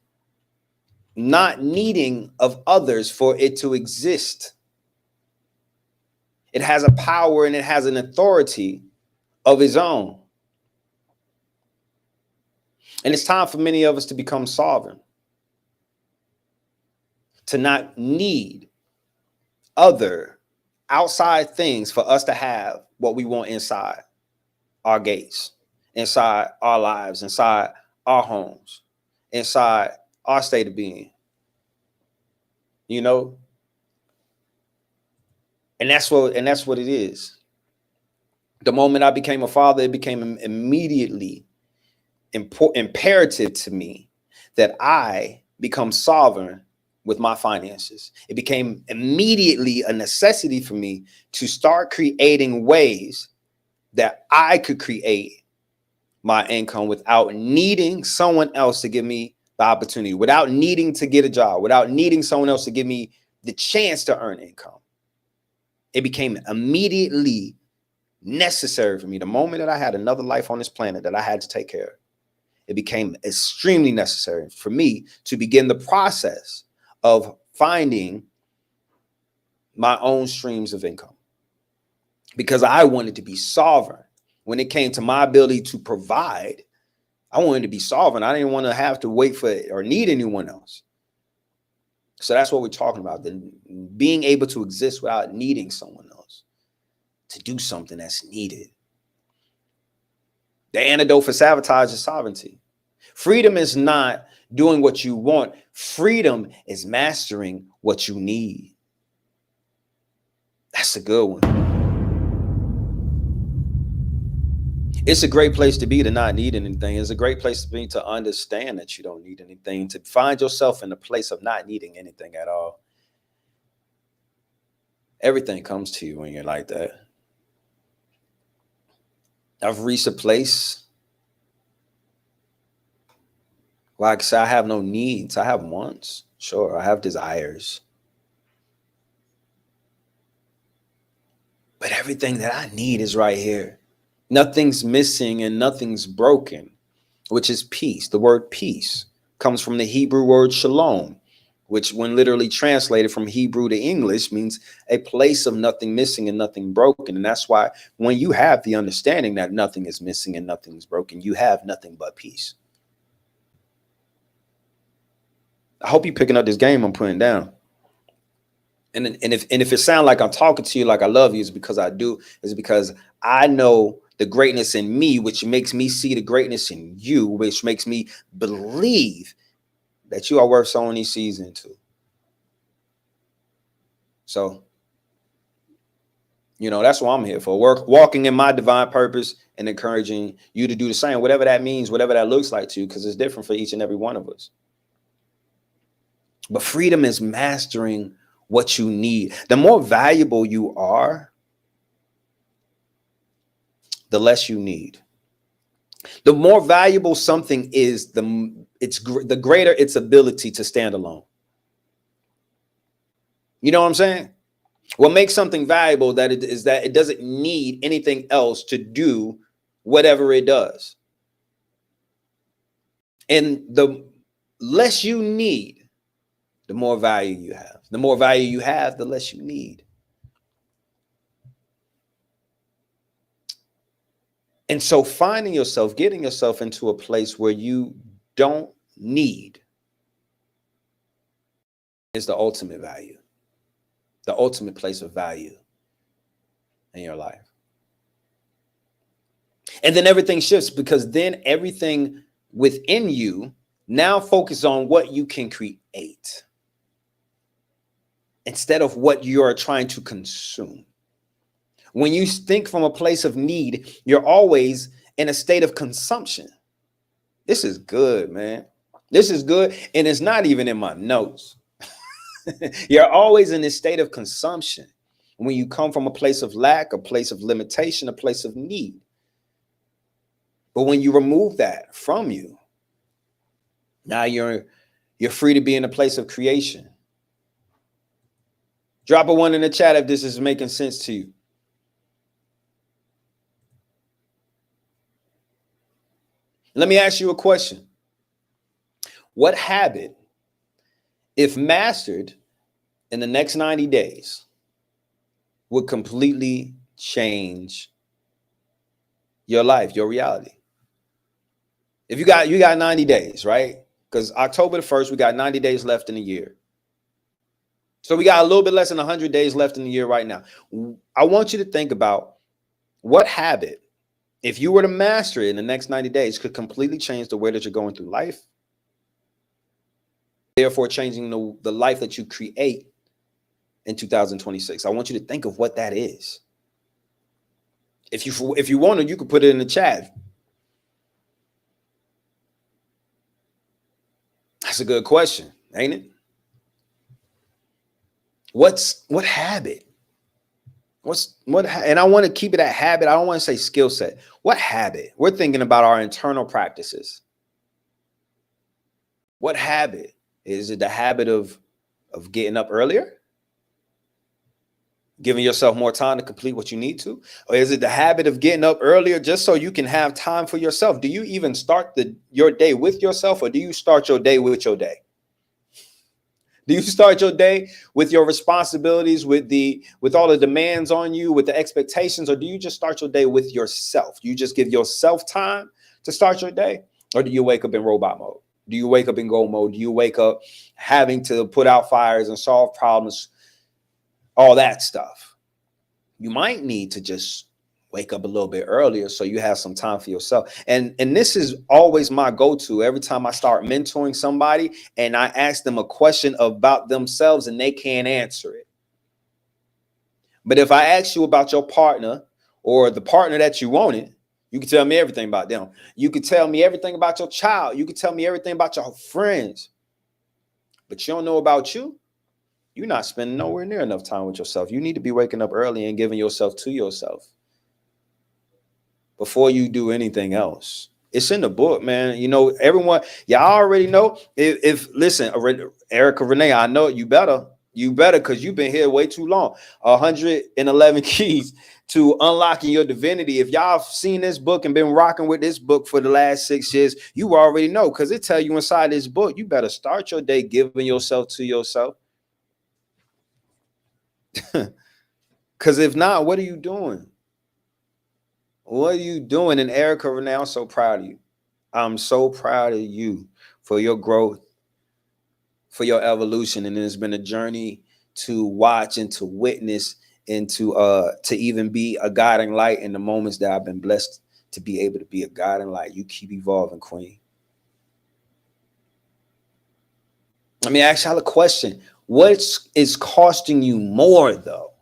not needing of others for it to exist. It has a power and it has an authority of its own. And it's time for many of us to become sovereign, to not need other outside things for us to have what we want inside our gates, inside our lives, inside our homes, inside our state of being, you know? And that's what it is. The moment I became a father, it became immediately imperative to me that I become sovereign with my finances. It became immediately a necessity for me to start creating ways that I could create my income without needing someone else to give me the opportunity, without needing to get a job, without needing someone else to give me the chance to earn income. It became immediately necessary for me. The moment that I had another life on this planet that I had to take care of, it became extremely necessary for me to begin the process of finding my own streams of income, because I wanted to be sovereign. When it came to my ability to provide, I wanted to be sovereign. I didn't want to have to wait for it or need anyone else. So that's what we're talking about, being able to exist without needing someone else to do something that's needed. The antidote for sabotage is sovereignty. Freedom is not doing what you want. Freedom is mastering what you need. That's a good one. It's a great place to be to not need anything. It's a great place to be to understand that you don't need anything, to find yourself in a place of not needing anything at all. Everything comes to you when you're like that. I've reached a place, like I said, I have no needs. I have wants. Sure, I have desires. But everything that I need is right here. Nothing's missing and nothing's broken, which is peace. The word peace comes from the Hebrew word shalom, which when literally translated from Hebrew to English means a place of nothing missing and nothing broken. And that's why when you have the understanding that nothing is missing and nothing is broken, you have nothing but peace. I hope you're picking up this game I'm putting down. And if it sounds like I'm talking to you like I love you, it's because I do. It's because I know the greatness in me, which makes me see the greatness in you, which makes me believe that you are worth sowing these seeds into. So, that's what I'm here for. Walking in my divine purpose and encouraging you to do the same, whatever that means, whatever that looks like to you, because it's different for each and every one of us. But freedom is mastering what you need. The more valuable you are, the less you need. The more valuable something is, the greater its ability to stand alone. You know what I'm saying? What makes something valuable is that it doesn't need anything else to do whatever it does. And the less you need, the more value you have. The more value you have, the less you need. And so finding yourself, getting yourself into a place where you don't need is the ultimate value, the ultimate place of value in your life. And then everything shifts, because then everything within you now focus on what you can create instead of what you are trying to consume. When you think from a place of need, you're always in a state of consumption. This is good, man. This is good. And it's not even in my notes. You're always in this state of consumption when you come from a place of lack, a place of limitation, a place of need. But when you remove that from you, now you're free to be in a place of creation. Drop a 1 in the chat if this is making sense to you. Let me ask you a question. What habit, if mastered in the next 90 days, would completely change your life, your reality? If you got 90 days, right? Because October the 1st, we got 90 days left in the year. So we got a little bit less than 100 days left in the year right now. I want you to think about what habit, if you were to master it in the next 90 days, could completely change the way that you're going through life, therefore changing the life that you create in 2026. I want you to think of what that is. If you want to, you could put it in the chat. That's a good question, ain't it? What habit And I want to keep it at habit. I don't want to say skill set. What habit? We're thinking about our internal practices. What habit? Is it the habit of getting up earlier? Giving yourself more time to complete what you need to? Or is it the habit of getting up earlier just so you can have time for yourself? Do you even start your day with yourself, or do you start your day with your day? Do you start your day with your responsibilities, with all the demands on you, with the expectations, or do you just start your day with yourself? You just give yourself time to start your day, or do you wake up in robot mode? Do you wake up in go mode? Do you wake up having to put out fires and solve problems? All that stuff. You might need to just wake up a little bit earlier so you have some time for yourself. And this is always my go-to every time I start mentoring somebody and I ask them a question about themselves and they can't answer it. But if I ask you about your partner or the partner that you wanted, you can tell me everything about them. You can tell me everything about your child. You can tell me everything about your friends. But you don't know about you. You're not spending nowhere near enough time with yourself. You need to be waking up early and giving yourself to yourself before you do anything else. It's in the book, man. You know, everyone, y'all already know. If listen, Erica Renee, I know you better, because you've been here way too long. 111 keys to unlocking your divinity. If y'all have seen this book and been rocking with this book for the last 6 years, you already know, because it tell you inside this book, you better start your day giving yourself to yourself. Because if not, what are you doing? What are you doing? And Erica Renee, I'm so proud of you. I'm so proud of you for your growth, for your evolution. And it's been a journey to watch and to witness and to even be a guiding light in the moments that I've been blessed to be able to be a guiding light. You keep evolving, Queen. Let me ask y'all a question. What is costing you more, though?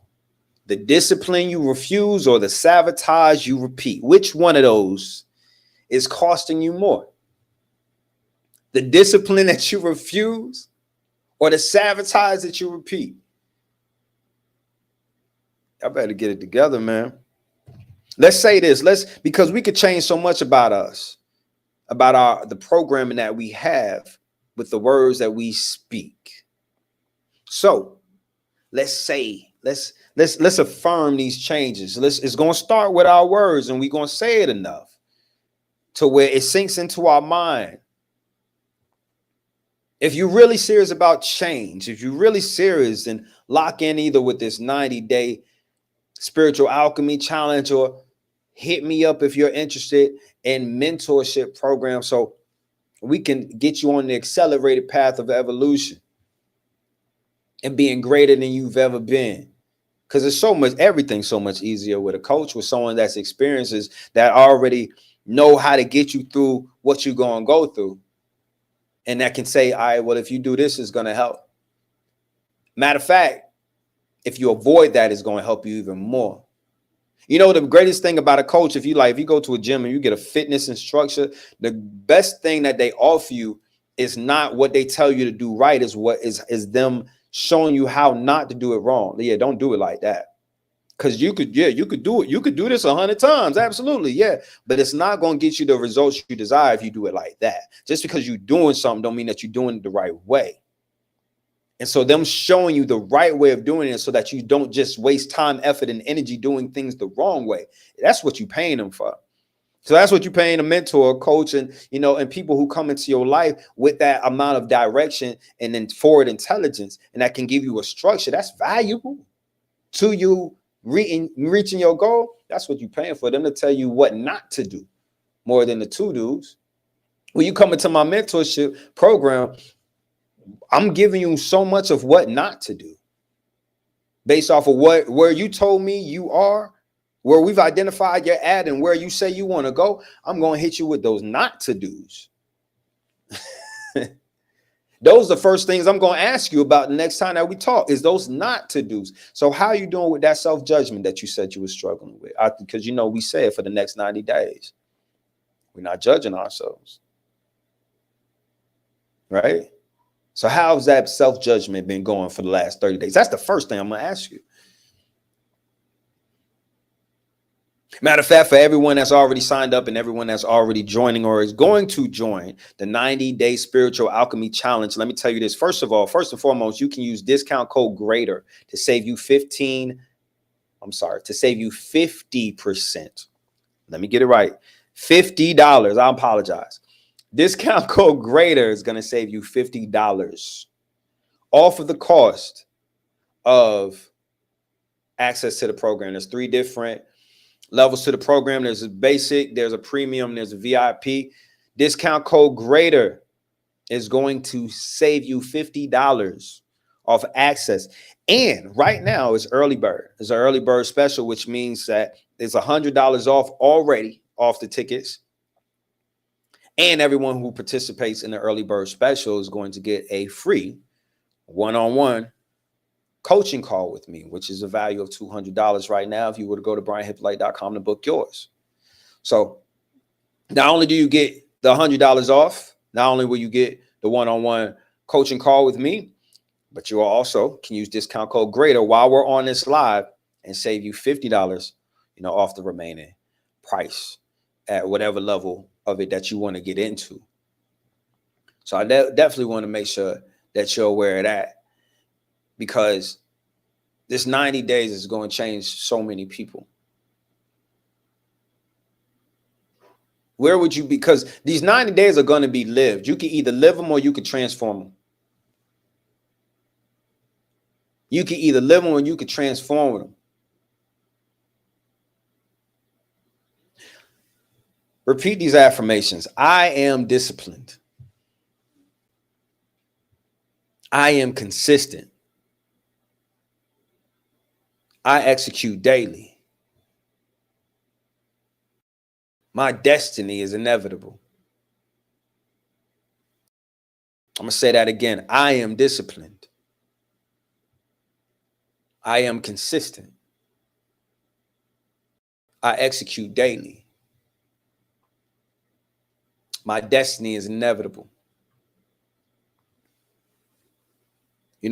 The discipline you refuse or the sabotage you repeat? Which one of those is costing you more? The discipline that you refuse or the sabotage that you repeat? I better get it together, man. Let's say this. Because we could change so much about us, about the programming that we have with the words that we speak. So let's say, let's affirm these changes. It's going to start with our words, and we're going to say it enough to where it sinks into our mind. If you're really serious about change, if you're really serious, then lock in either with this 90-day spiritual alchemy challenge, or hit me up if you're interested in mentorship program so we can get you on the accelerated path of evolution and being greater than you've ever been. Because it's everything's so much easier with a coach, with someone that's experiences, that already know how to get you through what you're going to go through. And that can say, all right, well, if you do this, it's going to help. Matter of fact, if you avoid that, it's going to help you even more. You know, the greatest thing about a coach, if you go to a gym and you get a fitness instructor, the best thing that they offer you is not what they tell you to do right, is them showing you how not to do it wrong. Yeah, don't do it like that. Because you could do it. You could do this 100 times. Absolutely. Yeah. But it's not going to get you the results you desire if you do it like that. Just because you're doing something don't mean that you're doing it the right way. And so them showing you the right way of doing it so that you don't just waste time, effort, and energy doing things the wrong way. That's what you're paying them for. So that's what you're paying a mentor, a coach, and and people who come into your life with that amount of direction and then forward intelligence, and that can give you a structure that's valuable to you reaching your goal. That's what you're paying for, them to tell you what not to do more than the to-dos. When you come into my mentorship program, I'm giving you so much of what not to do based off of where you told me you are, where we've identified your at, and where you say you want to go. I'm going to hit you with those not to do's. Those are the first things I'm going to ask you about the next time that we talk, is those not to do's. So how are you doing with that self-judgment that you said you were struggling with? Because, we said for the next 90 days, we're not judging ourselves. Right? So how's that self-judgment been going for the last 30 days? That's the first thing I'm going to ask you. Matter of fact, for everyone that's already signed up and everyone that's already joining or is going to join the 90-day spiritual alchemy challenge, let me tell you this. First of all, first and foremost, you can use discount code GREATER to save you 50%. Let me get it right. $50. I apologize. Discount code GREATER is going to save you $50 off of the cost of access to the program. There's 3 different levels to the program. There's a basic, there's a premium, there's a VIP. Discount code GREATER is going to save you $50 off access. And right now it's early bird. It's an early bird special, which means that it's $100 off already off the tickets. And everyone who participates in the early bird special is going to get a free one-on-one coaching call with me, which is a value of $200 right now if you were to go to brianhyppolite.com to book yours. So not only do you get the $100 off, not only will you get the one-on-one coaching call with me, but you also can use discount code GREATER while we're on this live and save you $50, off the remaining price at whatever level of it that you want to get into. So I definitely want to make sure that you're aware of that, because this 90 days is going to change so many people. Where would you be? Because these 90 days are going to be lived. You can either live them or you can transform them. You can either live them or you can transform them. Repeat these affirmations. I am disciplined. I am consistent. I execute daily. My destiny is inevitable. I'm going to say that again. I am disciplined. I am consistent. I execute daily. My destiny is inevitable.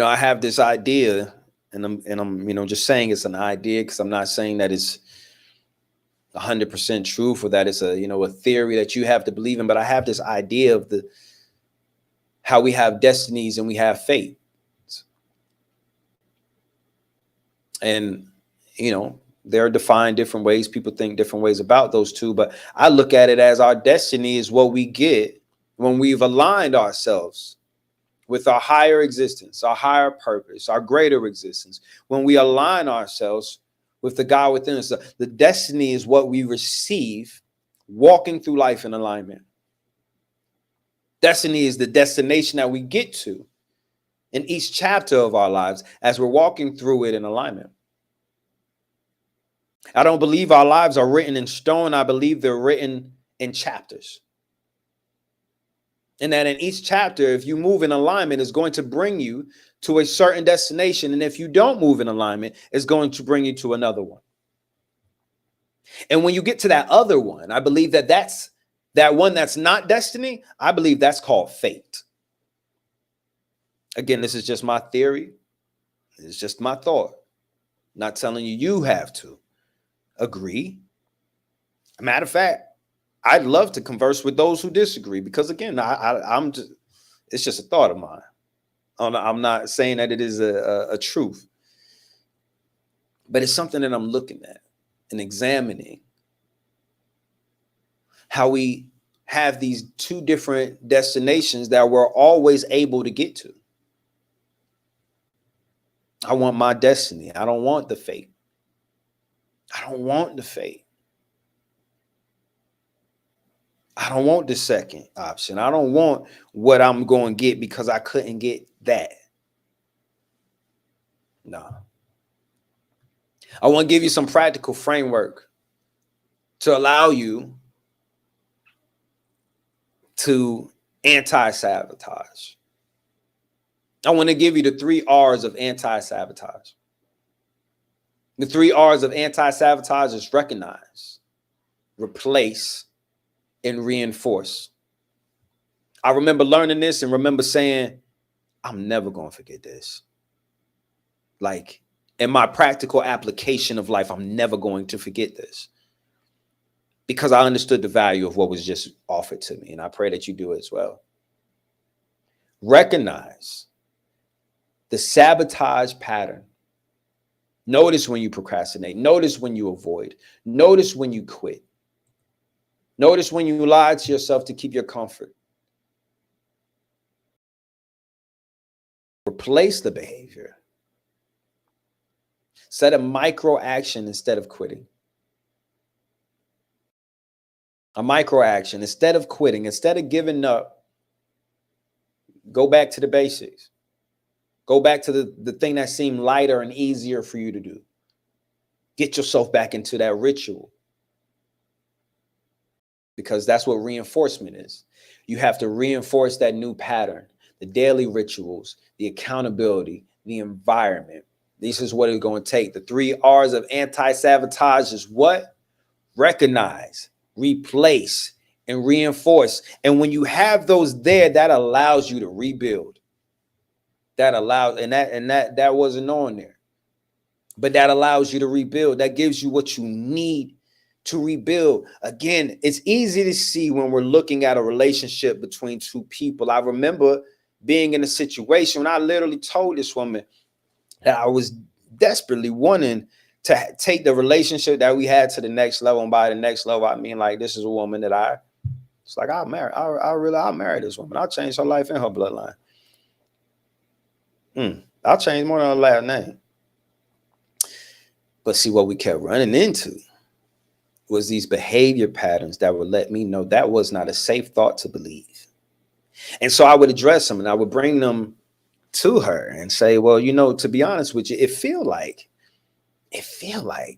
I have this idea, and I'm just saying it's an idea, because I'm not saying that it's 100% truth or that it's a theory that you have to believe in. But I have this idea of how we have destinies and we have fate. And, they're defined different ways. People think different ways about those two. But I look at it as our destiny is what we get when we've aligned ourselves with our higher existence, our higher purpose, our greater existence. When we align ourselves with the God within us, the destiny is what we receive walking through life in alignment. Destiny is the destination that we get to in each chapter of our lives as we're walking through it in alignment. I don't believe our lives are written in stone. I believe they're written in chapters. And that in each chapter, if you move in alignment, it's going to bring you to a certain destination. And if you don't move in alignment, it's going to bring you to another one. And when you get to that other one, I believe that's that one that's not destiny. I believe that's called fate. Again, this is just my theory. It's just my thought. I'm not telling you have to agree. Matter of fact, I'd love to converse with those who disagree, because again, I'm just, it's just a thought of mine. I'm not saying that it is a truth, but it's something that I'm looking at and examining, how we have these 2 different destinations that we're always able to get to. I want my destiny. I don't want the fate. I don't want the fate. I don't want the second option. I don't want what I'm going to get because I couldn't get that. No. I want to give you some practical framework to allow you to anti-sabotage. I want to give you the 3 R's of anti-sabotage. The 3 R's of anti-sabotage is recognize, replace, and reinforce. I remember learning this and remember saying, I'm never going to forget this. Like, in my practical application of life, I'm never going to forget this. because I understood the value of what was just offered to me. And I pray that you do as well. Recognize the sabotage pattern. Notice when you procrastinate. Notice when you avoid. Notice when you quit. Notice when you lie to yourself to keep your comfort. Replace the behavior. Set a micro action instead of quitting. A micro action. Instead of quitting, instead of giving up, go back to the basics. Go back to the thing that seemed lighter and easier for you to do. Get yourself back into that ritual. Because that's what reinforcement is. You have to reinforce that new pattern, the daily rituals, the accountability, the environment. This is what it's going to take. The 3 R's of anti-sabotage is what? Recognize, replace, and reinforce. And when you have those there, that allows you to rebuild. That allows, and that wasn't on there. But that allows you to rebuild. That gives you what you need to rebuild. Again, it's easy to see when we're looking at a relationship between 2 people. I remember being in a situation when I literally told this woman that I was desperately wanting to take the relationship that we had to the next level. And by the next level, I mean, like, this is a woman that it's like, I'll marry this woman. I'll change her life and her bloodline. I'll change more than her last name. But see, what we kept running into was these behavior patterns that would let me know that was not a safe thought to believe. And so I would address them and I would bring them to her and say, well, you know, to be honest with you, it feel like I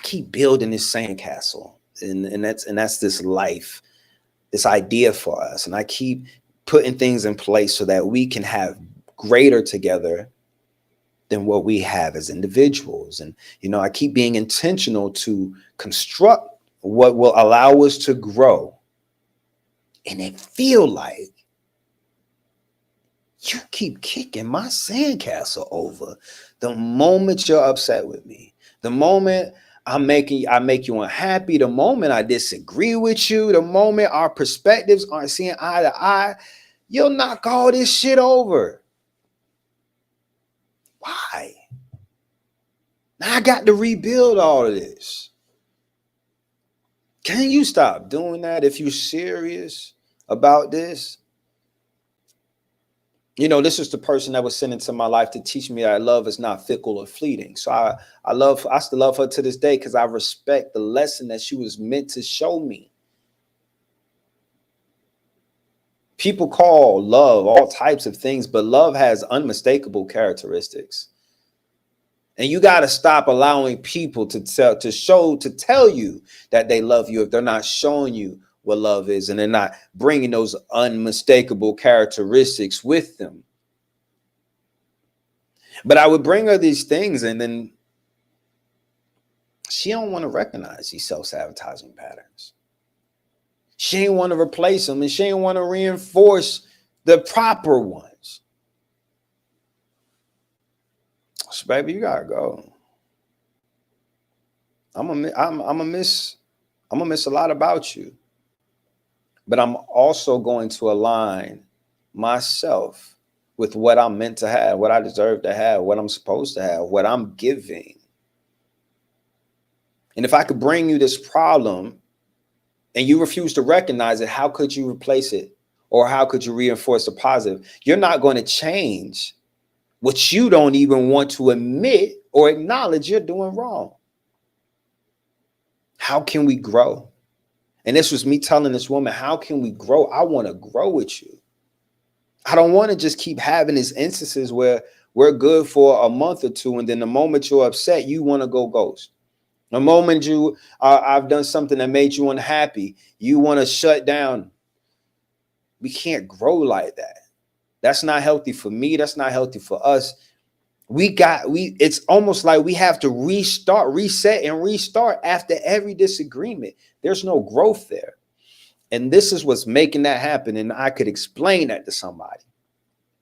keep building this sandcastle, and that's this life, this idea for us. And I keep putting things in place so that we can have greater together than what we have as individuals. And, you know, I keep being intentional to construct what will allow us to grow. And it feel like you keep kicking my sandcastle over the moment you're upset with me, the moment I make you unhappy, the moment I disagree with you, the moment our perspectives aren't seeing eye to eye, you'll knock all this shit over. Why? Now I got to rebuild all of this. Can you stop doing that if you're serious about this? You know, this is the person that was sent into my life to teach me that love is not fickle or fleeting. So I still love her to this day because I respect the lesson that she was meant to show me. People call love all types of things, but love has unmistakable characteristics. And you got to stop allowing people to tell you that they love you if they're not showing you what love is and they're not bringing those unmistakable characteristics with them. But I would bring her these things and then she don't want to recognize these self-sabotaging patterns. She ain't want to replace them and she ain't want to reinforce the proper ones. So, baby, you gotta go. I'm gonna miss a lot about you. But I'm also going to align myself with what I'm meant to have, what I deserve to have, what I'm supposed to have, what I'm giving. And if I could bring you this problem and you refuse to recognize it, how could you replace it? Or how could you reinforce the positive? You're not going to change what you don't even want to admit or acknowledge you're doing wrong. How can we grow? And this was me telling this woman, how can we grow? I want to grow with you. I don't want to just keep having these instances where we're good for a month or two, and then the moment you're upset, you want to go ghost. The moment I've done something that made you unhappy, you want to shut down. We can't grow like that. That's not healthy for me. That's not healthy for us. It's almost like we have to reset and restart after every disagreement. There's no growth there. And this is what's making that happen. And I could explain that to somebody,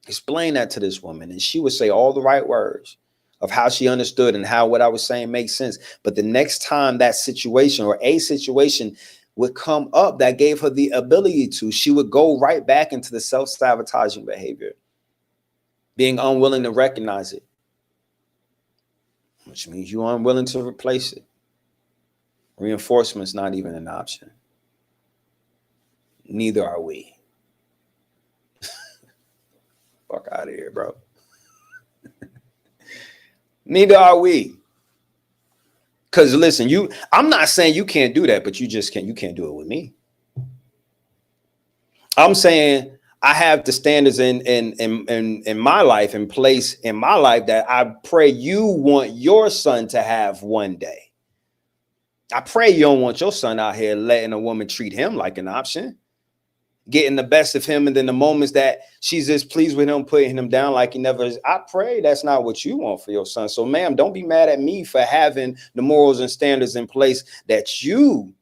explain that to this woman, and she would say all the right words. of how she understood and how what I was saying makes sense. But the next time that situation or a situation would come up that gave her the ability to, she would go right back into the self-sabotaging behavior, being unwilling to recognize it, which means you're unwilling to replace it. Reinforcement's not even an option. Neither are we. Fuck out of here, bro. Neither are we. Because listen, I'm not saying you can't do that, but you can't do it with me. I'm saying I have the standards in my life, in place in my life, that I pray you want your son to have one day. I pray you don't want your son out here letting a woman treat him like an option, getting the best of him, and then the moments that she's just pleased with him, putting him down like he never is. I pray that's not what you want for your son. So, ma'am, don't be mad at me for having the morals and standards in place that you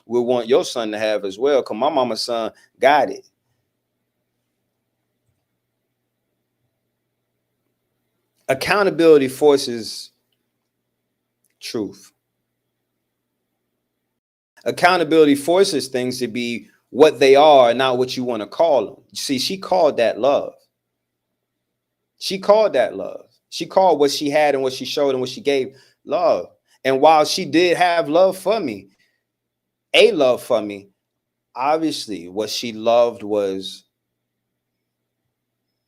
would want your son to have as well, because my mama's son got it. Accountability forces truth. Accountability forces things to be what they are, not what you want to call them. See, she called that love. She called that love. She called what she had and what she showed and what she gave love. And while she did have love for me, obviously what she loved was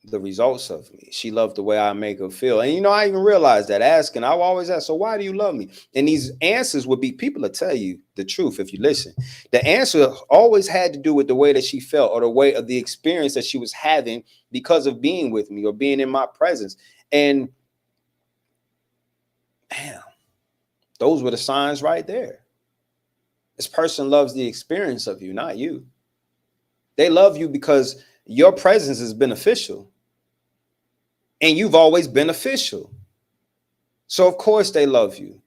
the results of me. She loved the way I make her feel. And I even realized that asking, I will always ask, so why do you love me? And these answers would be, people will tell you the truth if you listen. The answer always had to do with the way that she felt, or the way of the experience that she was having because of being with me or being in my presence. And damn, those were the signs right there. This person loves the experience of you, not you. They love you because your presence is beneficial and you've always been official. So of course they love you.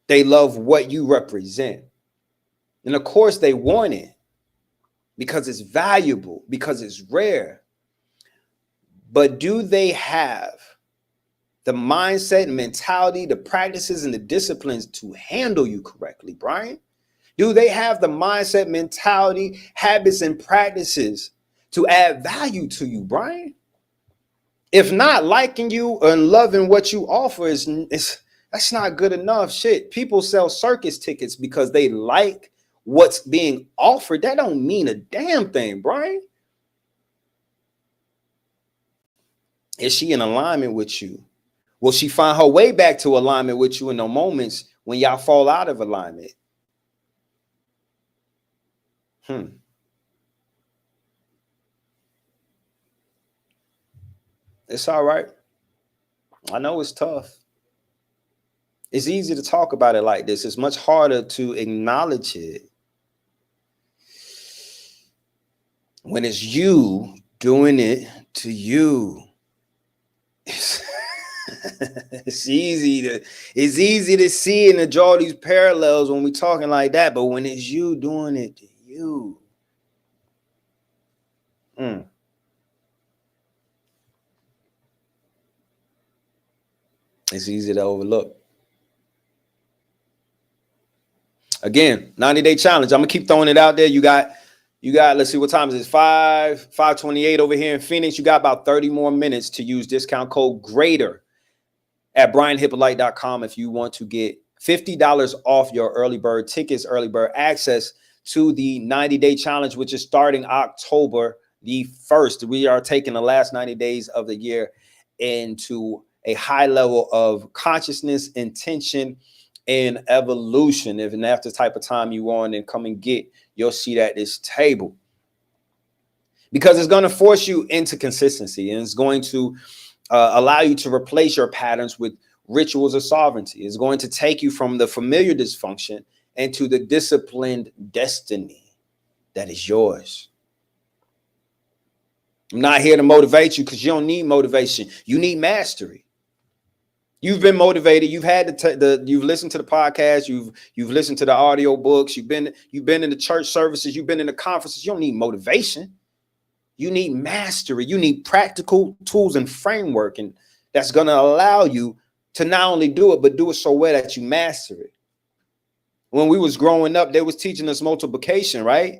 They love what you represent. And of course they want it because it's valuable, because it's rare. But do they have the mindset, mentality, the practices, and the disciplines to handle you correctly, Brian? Do they have the mindset, mentality, habits, and practices to add value to you, Brian? If not, liking you and loving what you offer that's not good enough. Shit, people sell circus tickets because they like what's being offered. That don't mean a damn thing, Brian. Is she in alignment with you? Will she find her way back to alignment with you in the moments when y'all fall out of alignment? It's all right. I know it's tough. It's easy to talk about it like this. It's much harder to acknowledge it when it's you doing it to you. It's easy to see and to draw these parallels when we're talking like that, but when it's you doing it to you, it's easy to overlook. Again, 90-day challenge. I'm gonna keep throwing it out there. You got, let's see, what time is it? 5:28 over here in Phoenix. You got about 30 more minutes to use discount code GREATER at brianhyppolite.com if you want to get $50 off your early bird tickets, early bird access to the 90-day challenge, which is starting October the 1st. We are taking the last 90 days of the year into a high level of consciousness, intention, and evolution. If that's the type of time you want, and come and get your seat at this table, because it's going to force you into consistency, and it's going to allow you to replace your patterns with rituals of sovereignty. It's going to take you from the familiar dysfunction into the disciplined destiny that is yours. I'm not here to motivate you, because you don't need motivation. You need mastery. You've been motivated. You've had you've listened to the podcast. You've listened to the audio books. You've been in the church services. You've been in the conferences. You don't need motivation. You need mastery. You need practical tools and framework. And that's going to allow you to not only do it, but do it so well that you master it. When we was growing up, they was teaching us multiplication, right?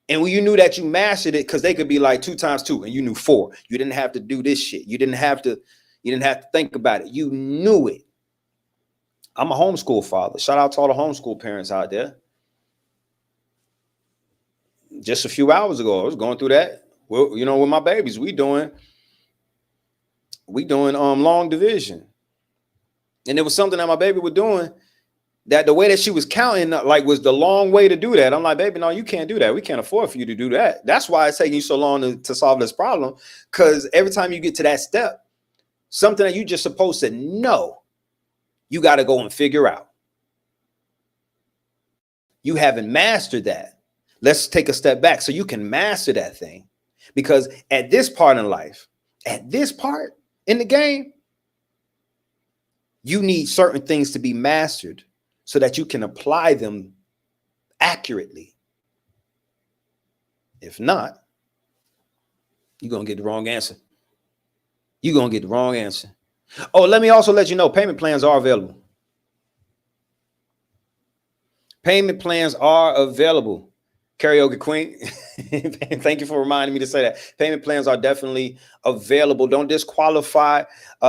And when you knew that you mastered it, because they could be like 2 times 2 and you knew 4. You didn't have to do this shit. You didn't have to think about it. You knew it. I'm a homeschool father. Shout out to all the homeschool parents out there. Just a few hours ago, I was going through that. Well, you know, with my babies, we doing long division. And it was something that my baby was doing that the way that she was counting like was the long way to do that. I'm like, baby, no, you can't do that. We can't afford for you to do that. That's why it's taking you so long to solve this problem. Because every time you get to that step, something that you just supposed to know, you got to go and figure out. You haven't mastered that. Let's take a step back so you can master that thing. Because at this part in life, at this part in the game, you need certain things to be mastered so that you can apply them accurately. If not, you're going to get the wrong answer. You're going to get the wrong answer. Oh, let me also let you know, payment plans are available. Payment plans are available. Karaoke Queen, thank you for reminding me to say that. Payment plans are definitely available. Don't disqualify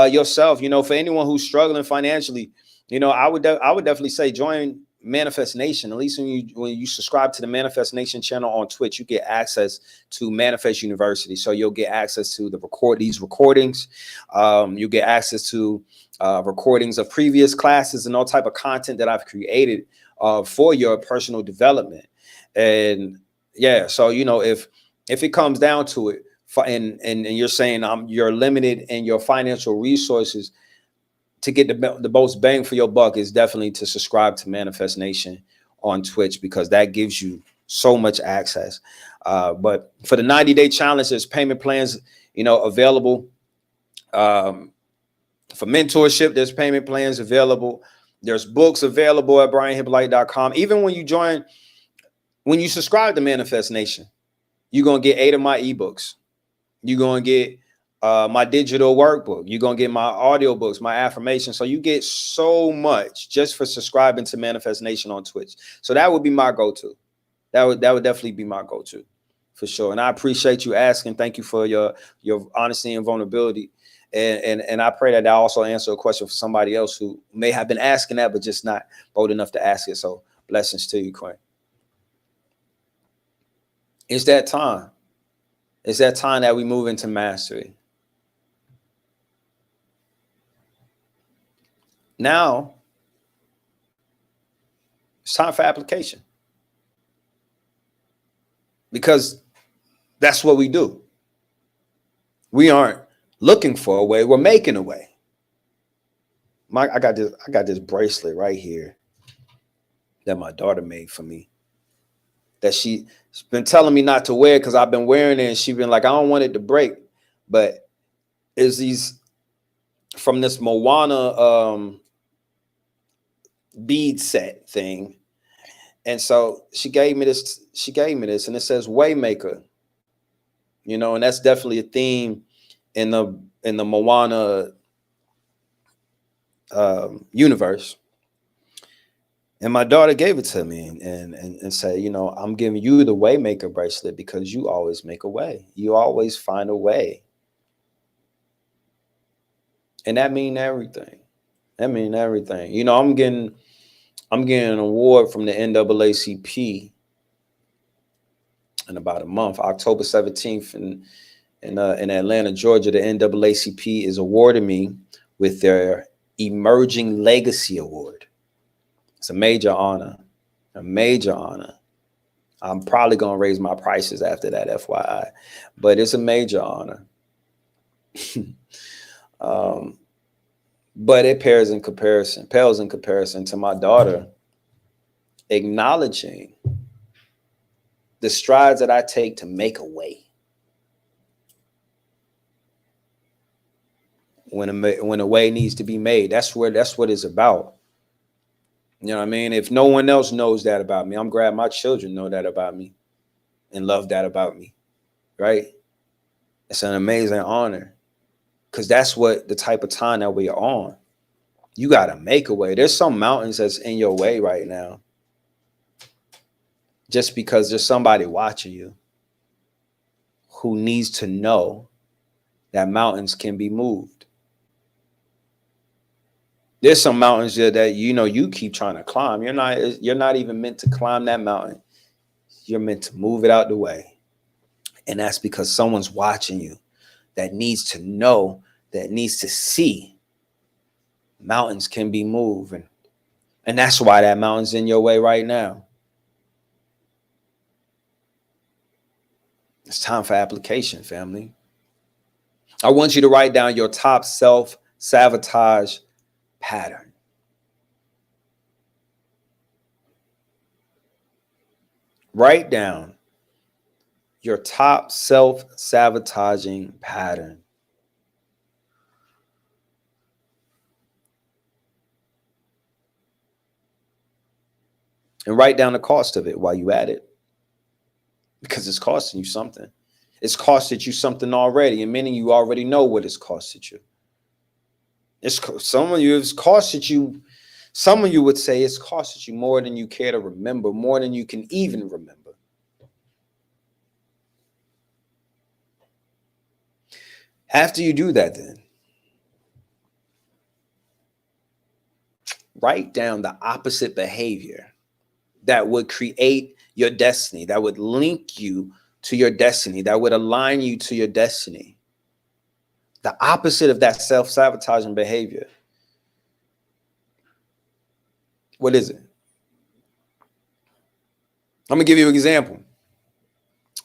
yourself. You know, for anyone who's struggling financially, you know, I would definitely say join Manifest Nation. At least when you subscribe to the Manifest Nation channel on Twitch, you get access to Manifest University. So you'll get access to these recordings. You get access to recordings of previous classes and all type of content that I've created for your personal development. And yeah, so you know, if it comes down to it, and you're saying you're limited in your financial resources, to get the most bang for your buck is definitely to subscribe to Manifest Nation on Twitch, because that gives you so much access. But for the 90-day challenge, there's payment plans, you know, available. For mentorship, there's payment plans available. There's books available at brianhyppolite.com. Even when you subscribe to Manifest Nation, you're going to get 8 of my eBooks. You're going to get my digital workbook. You're going to get my audiobooks, my affirmations. So you get so much just for subscribing to Manifest Nation on Twitch. So that would be my go-to. That would definitely be my go-to for sure. And I appreciate you asking. Thank you for your honesty and vulnerability. And I pray that also answer a question for somebody else who may have been asking that, but just not bold enough to ask it. So blessings to you, Quinn. It's that time. It's that time that we move into mastery. Now, it's time for application. Because that's what we do. We aren't looking for a way, we're making a way. I got this bracelet right here that my daughter made for me, that she's been telling me not to wear because I've been wearing it, and she's been like, I don't want it to break. But it's these from this Moana bead set thing. And so she gave me this, and it says Waymaker. You know, and that's definitely a theme in the Moana universe. And my daughter gave it to me and said, you know, I'm giving you the Waymaker bracelet because you always make a way. You always find a way. And that means everything. That means everything. You know, I'm getting an award from the NAACP in about a month, October 17th in Atlanta, Georgia. The NAACP is awarding me with their Emerging Legacy Award. It's a major honor, a major honor. I'm probably going to raise my prices after that, FYI, but it's a major honor. But it pales in comparison to my daughter acknowledging the strides that I take to make a way. When a way needs to be made, that's what it's about. You know what I mean? If no one else knows that about me, I'm glad my children know that about me and love that about me, right? It's an amazing honor. because that's what the type of time that we are on. You got to make a way. There's some mountains that's in your way right now just because there's somebody watching you who needs to know that mountains can be moved. There's some mountains that you keep trying to climb. You're not even meant to climb that mountain. You're meant to move it out the way. And that's because someone's watching you that needs to know, that needs to see mountains can be moved. And that's why that mountain's in your way right now. It's time for application, family. I want you to write down your top self-sabotage pattern. Write down your top self-sabotaging pattern. And write down the cost of it while you at it. Because it's costing you something. It's costed you something already. And many of you already know what it's costed you. Some of you would say it's costed you more than you care to remember, more than you can even remember. After you do that, then write down the opposite behavior that would create your destiny, that would link you to your destiny, that would align you to your destiny. The opposite of that self-sabotaging behavior. What is it? I'm going to give you an example.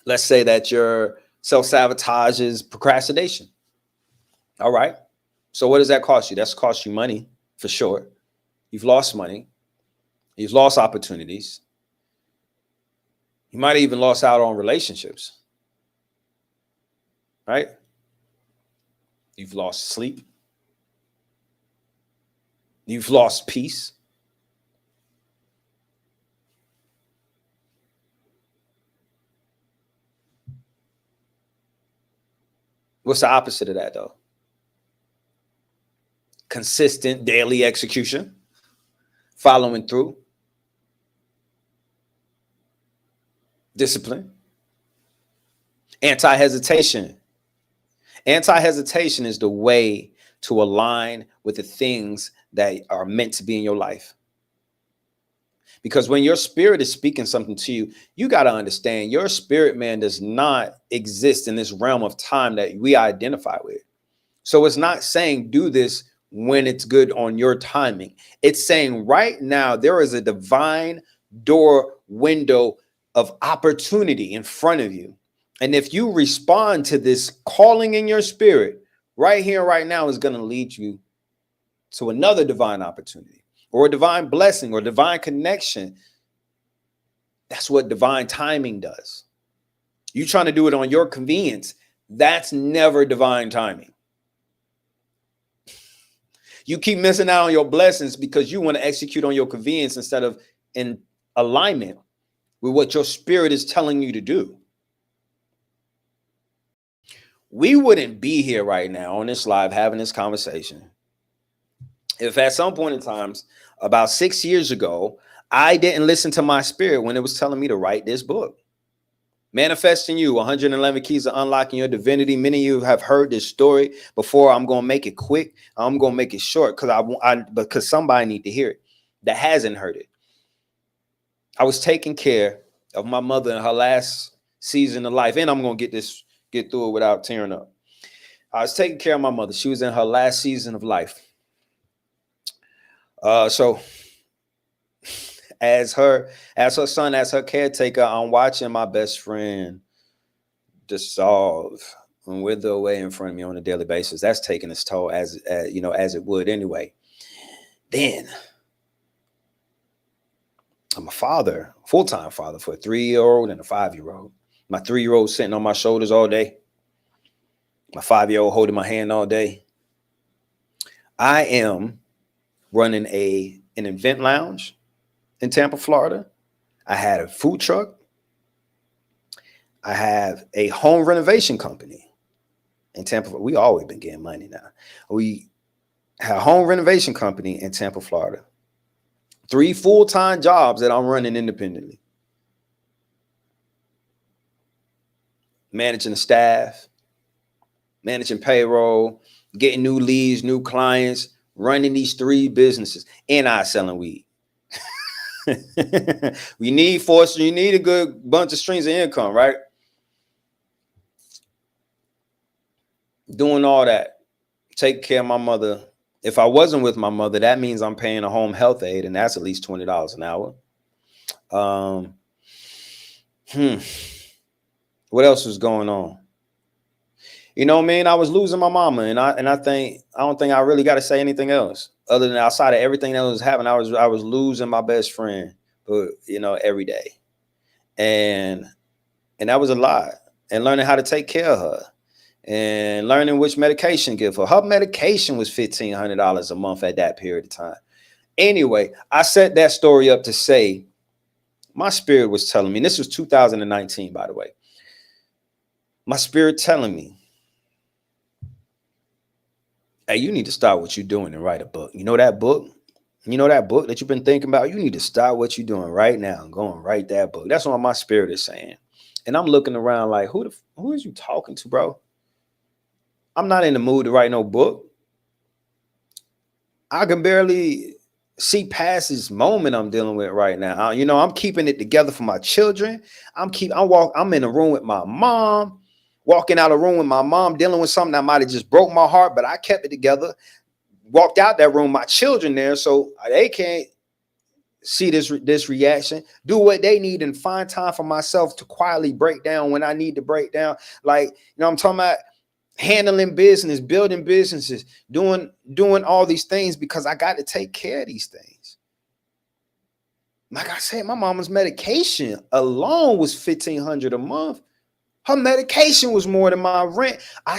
Let's say that your self-sabotage is procrastination. All right. So what does that cost you? That's cost you money for sure. You've lost money. You've lost opportunities. You might have even lost out on relationships. Right? You've lost sleep. You've lost peace. What's the opposite of that, though? Consistent daily execution, following through, discipline, anti-hesitation. Anti-hesitation is the way to align with the things that are meant to be in your life. Because when your spirit is speaking something to you, you got to understand your spirit man does not exist in this realm of time that we identify with. So it's not saying do this when it's good on your timing. It's saying right now there is a divine door window of opportunity in front of you. And if you respond to this calling in your spirit right here, right now, is going to lead you to another divine opportunity or a divine blessing or divine connection. That's what divine timing does. You trying to do it on your convenience. That's never divine timing. You keep missing out on your blessings because you want to execute on your convenience instead of in alignment with what your spirit is telling you to do. We wouldn't be here right now on this live having this conversation if at some point in times, about 6 years ago, I didn't listen to my spirit when it was telling me to write this book. Manifesting You, 111 Keys to Unlocking Your Divinity. Many of you have heard this story before. I'm going to make it quick. I'm going to make it short because somebody need to hear it that hasn't heard it. I was taking care of my mother in her last season of life, and I'm going to get through it without tearing up. I was taking care of my mother. She was in her last season of life. So as her son, as her caretaker, I'm watching my best friend dissolve and wither away in front of me on a daily basis. That's taking its toll as it would anyway. Then I'm a father, full-time father for a 3-year-old and a 5-year-old. My 3-year-old sitting on my shoulders all day. My 5-year-old holding my hand all day. I am running an event lounge in Tampa, Florida. I had a food truck. I have a home renovation company. in Tampa. We always been getting money now. We had a home renovation company in Tampa, Florida. 3 full-time jobs that I'm running independently. Managing the staff, managing payroll, getting new leads, new clients, running these 3 businesses, and I selling weed. You need a good bunch of streams of income, right? Doing all that, taking care of my mother. If I wasn't with my mother, that means I'm paying a home health aide, and that's at least $20 an hour. What else was going on? You know what I mean? I was losing my mama, and I don't think I really got to say anything else other than outside of everything that was happening. I was losing my best friend, but every day, and that was a lot. And learning how to take care of her, and learning which medication to give her. Her medication was $1,500 a month at that period of time. Anyway, I set that story up to say my spirit was telling me, and this was 2019, by the way. My spirit telling me, hey, you need to start what you're doing and write a book. You know that book? That you've been thinking about? You need to start what you're doing right now and go and write that book. That's what my spirit is saying. And I'm looking around like, who is you talking to, bro? I'm not in the mood to write no book. I can barely see past this moment I'm dealing with right now. I'm keeping it together for my children. I'm in a room with my mom, walking out of room with my mom, dealing with something that might have just broke my heart, but I kept it together. Walked out that room, my children there, so they can't see this reaction, do what they need, and find time for myself to quietly break down when I need to break down. Like, I'm talking about handling business, building businesses, doing all these things because I got to take care of these things. Like I said, my mama's medication alone was $1,500 a month. Her medication was more than my rent. I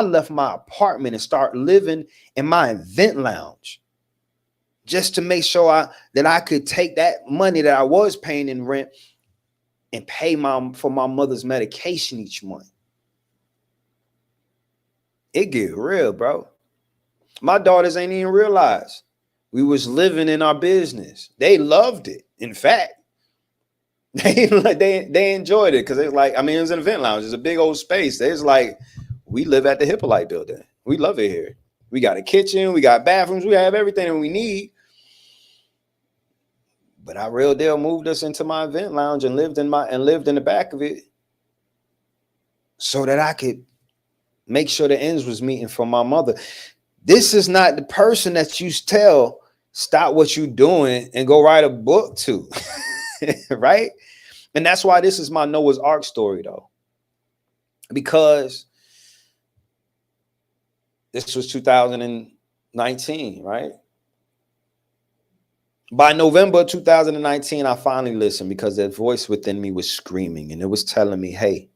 left my apartment and started living in my event lounge just to make sure that I could take that money that I was paying in rent and pay for my mother's medication each month. It get real, bro. My daughters ain't even realize we was living in our business. They loved it. In fact, they enjoyed it because it's like, it was an event lounge. It's a big old space. It's like, we live at the Hyppolite building. We love it here. We got a kitchen, we got bathrooms, we have everything that we need. But I real deal moved us into my event lounge and lived in the back of it so that I could make sure the ends was meeting for my mother. This is not the person that you tell stop what you're doing and go write a book to, right? And that's why this is my Noah's Ark story, though, because this was 2019, right? By November 2019, I finally listened because that voice within me was screaming, and it was telling me, hey,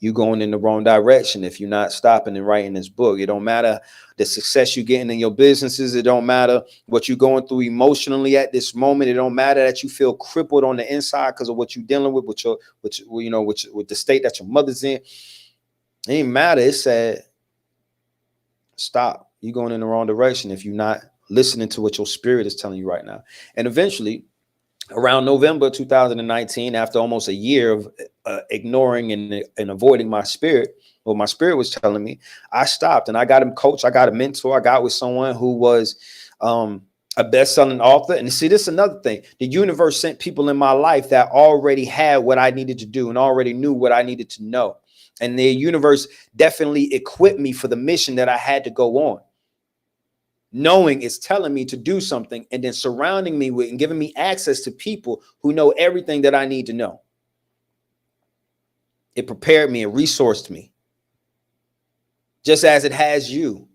you're going in the wrong direction if you're not stopping and writing this book. It don't matter the success you're getting in your businesses. It don't matter what you're going through emotionally at this moment. It don't matter that you feel crippled on the inside because of what you're dealing with the state that your mother's in. It ain't matter. It said, stop. You're going in the wrong direction if you're not listening to what your spirit is telling you right now. And eventually, around November 2019, after almost a year of ignoring and avoiding my spirit, what my spirit was telling me, I stopped and I got a coach. I got a mentor. I got with someone who was a best-selling author. And see, this is another thing. The universe sent people in my life that already had what I needed to do and already knew what I needed to know. And the universe definitely equipped me for the mission that I had to go on. Knowing it's telling me to do something and then surrounding me with and giving me access to people who know everything that I need to know. It prepared me and resourced me. Just as it has you.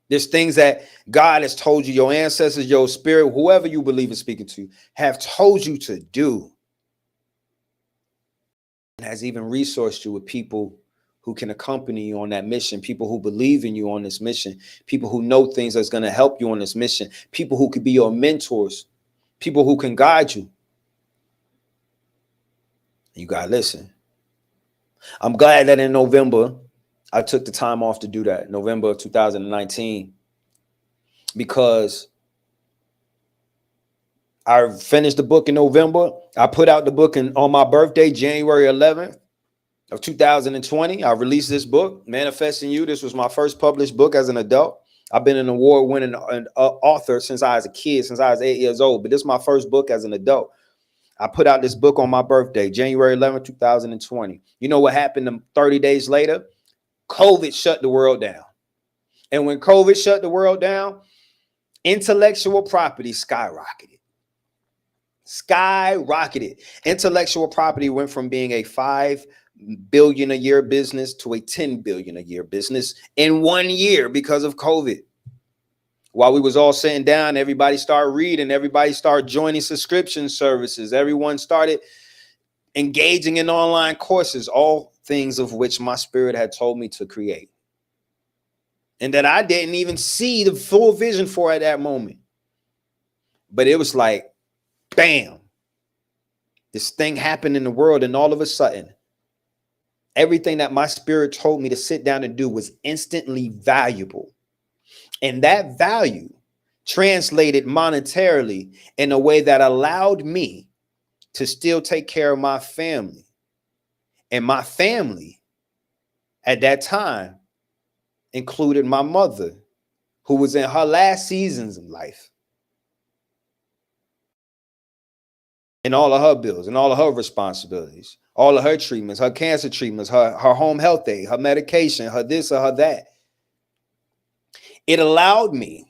There's things that God has told you, your ancestors, your spirit, whoever you believe is speaking to, have told you to do. And has even resourced you with people who can accompany you on that mission, people who believe in you on this mission, people who know things that's going to help you on this mission, people who could be your mentors, people who can guide you. You got to listen. I'm glad that in November, I took the time off to do that, November of 2019, because I finished the book in November. I put out the book on my birthday, January 11th of 2020. I released this book, Manifesting You. This was my first published book as an adult. I've been an award-winning author since I was a kid, since I was 8 years old, but this is my first book as an adult. I put out this book on my birthday, January 11th, 2020. You know what happened 30 days later? COVID shut the world down. And when COVID shut the world down, intellectual property skyrocketed. Intellectual property went from being a $5 billion a year business to a $10 billion a year business in 1 year because of COVID. While we was all sitting down, everybody started reading, everybody started joining subscription services, everyone started engaging in online courses, all things of which my spirit had told me to create. And that I didn't even see the full vision for at that moment. But it was like, bam, this thing happened in the world, and all of a sudden, everything that my spirit told me to sit down and do was instantly valuable. And that value translated monetarily in a way that allowed me to still take care of my family. And my family at that time included my mother, who was in her last seasons of life. And all of her bills and all of her responsibilities, all of her treatments, her cancer treatments, her home health aid, her medication, her this or her that. It allowed me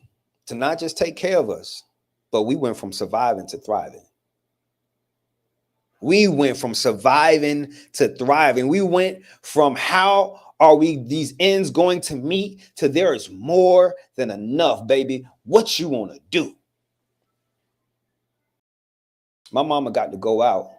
to not just take care of us, but we went from surviving to thriving. We went from surviving to thriving. We went from how are we these ends going to meet to there is more than enough, baby. What you want to do? My mama got to go out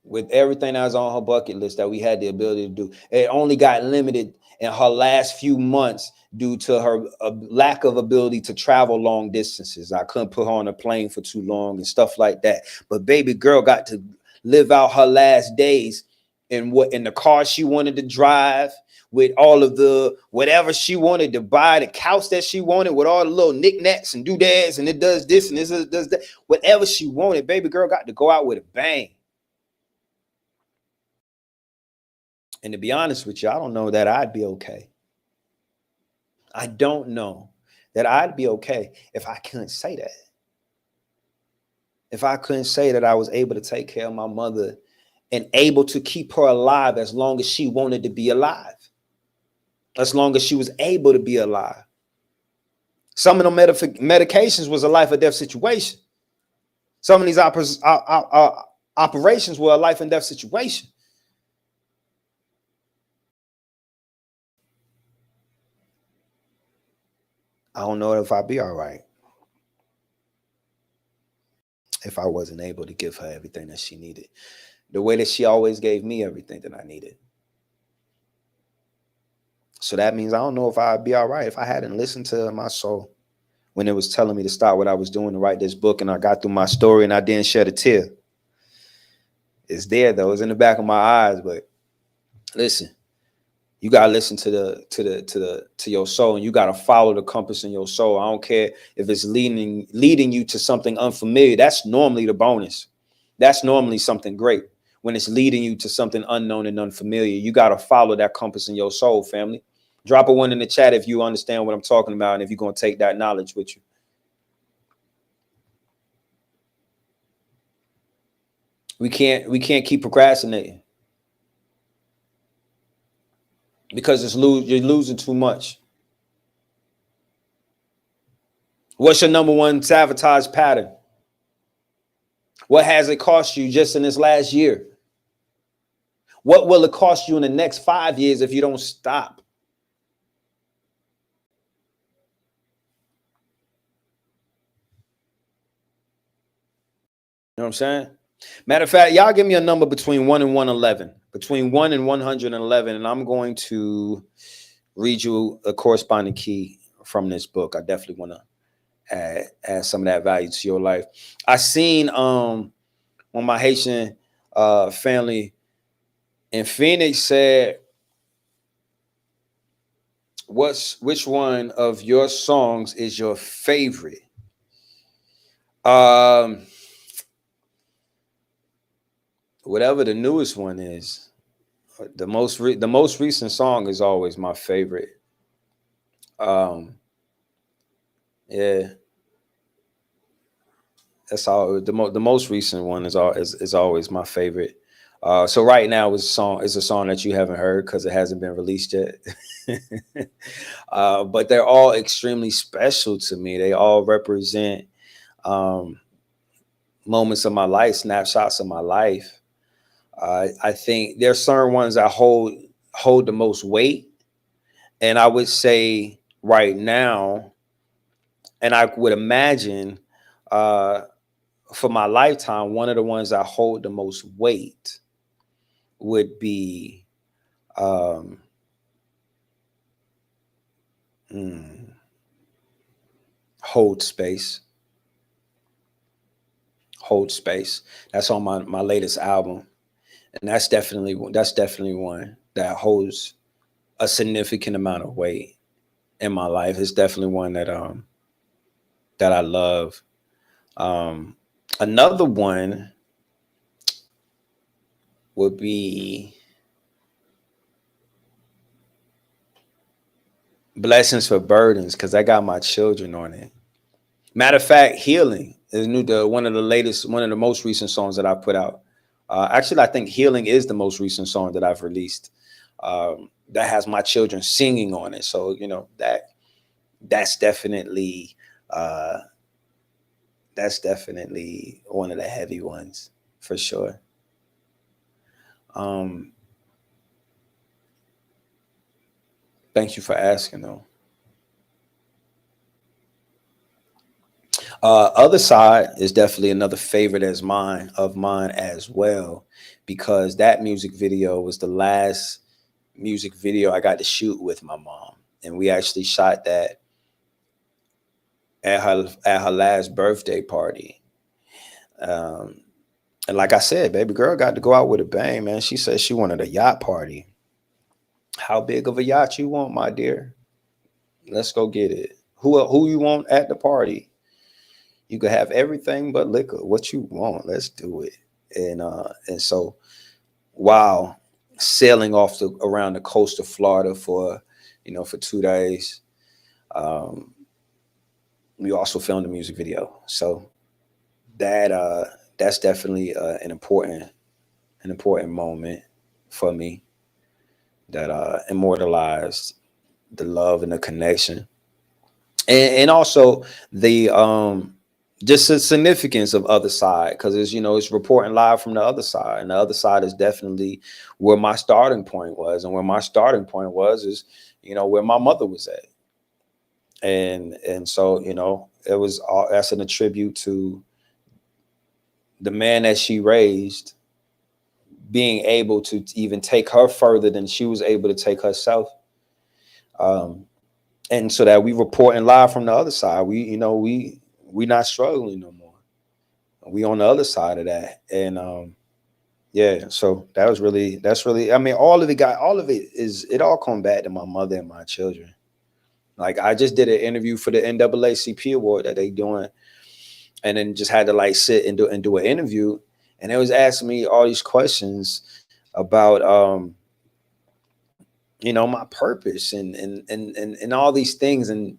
with everything that was on her bucket list that we had the ability to do. It only got limited in her last few months due to her lack of ability to travel long distances. I couldn't put her on a plane for too long and stuff like that. But baby girl got to live out her last days in the car she wanted to drive, with all of the whatever she wanted to buy, the couch that she wanted with all the little knickknacks and doodads, and it does this and this does that. Whatever she wanted, baby girl got to go out with a bang. And to be honest with you, I don't know that I'd be okay. I don't know that I'd be okay if I couldn't say that. If I couldn't say that I was able to take care of my mother and able to keep her alive as long as she wanted to be alive, as long as she was able to be alive. Some of the medications was a life or death situation. Some of these operations were a life and death situation. I don't know if I'd be all right if I wasn't able to give her everything that she needed, the way that she always gave me everything that I needed. So that means I don't know if I'd be all right if I hadn't listened to my soul when it was telling me to stop what I was doing to write this book, and I got through my story and I didn't shed a tear. It's there though, it's in the back of my eyes. But listen, you gotta listen to your soul, and you gotta follow the compass in your soul. I don't care if it's leading you to something unfamiliar. That's normally the bonus. That's normally something great. When it's leading you to something unknown and unfamiliar, you gotta follow that compass in your soul, family. Drop a 1 in the chat if you understand what I'm talking about and if you're gonna take that knowledge with you. We can't keep procrastinating, because you're losing too much. What's your number one sabotage pattern? What has it cost you just in this last year? What will it cost you in the next 5 years if you don't stop? You know what I'm saying? Matter of fact, y'all give me a number between 1 and 111, between 1 and 111, and I'm going to read you a corresponding key from this book. I definitely want to add some of that value to your life. I seen when my Haitian family in Phoenix said which one of your songs is your favorite? Um, Whatever the newest one is. The most recent song is always my favorite. Um, yeah, that's all. The most recent one is always my favorite. So right now is a song that you haven't heard because it hasn't been released yet. But they're all extremely special to me. They all represent um, moments of my life, snapshots of my life. I think there's certain ones that hold the most weight, and I would say right now, and I would imagine uh, for my lifetime, one of the ones that hold the most weight would be um, mm, "Hold Space." "Hold Space." That's on my latest album, and that's definitely one that holds a significant amount of weight in my life. It's definitely one that I love. Um, Another one would be "Blessings for Burdens" because I got my children on it. Matter of fact, "Healing" is one of the most recent songs that I put out. Actually, I think "Healing" is the most recent song that I've released. That has my children singing on it, so that's definitely uh, that's definitely one of the heavy ones for sure. Um, Thank you for asking, though. Other Side is definitely another favorite of mine as well, because that music video was the last music video I got to shoot with my mom, and we actually shot that at her last birthday party. Um, and like I said, baby girl got to go out with a bang, man. She said she wanted a yacht party. How big of a yacht you want, my dear? Let's go get it. Who you want at the party? You could have everything but liquor. What you want? Let's do it. And so while sailing around the coast of Florida for 2 days, um, we also filmed a music video. So that that's definitely an important moment for me that immortalized the love and the connection, and also the just the significance of Other Side, because it's reporting live from the other side, and the other side is definitely where my starting point was, and where my starting point was is where my mother was at, and so it was all that's an attribute to the man that she raised being able to even take her further than she was able to take herself. um and so that we reporting live from the other side, we not struggling no more, we on the other side of that. And yeah, so that's really, I mean, all of it is, it all come back to my mother and my children. Like, I just did an interview for the NAACP award that they doing, and then just had to like sit and do an interview, and they was asking me all these questions about my purpose and all these things, and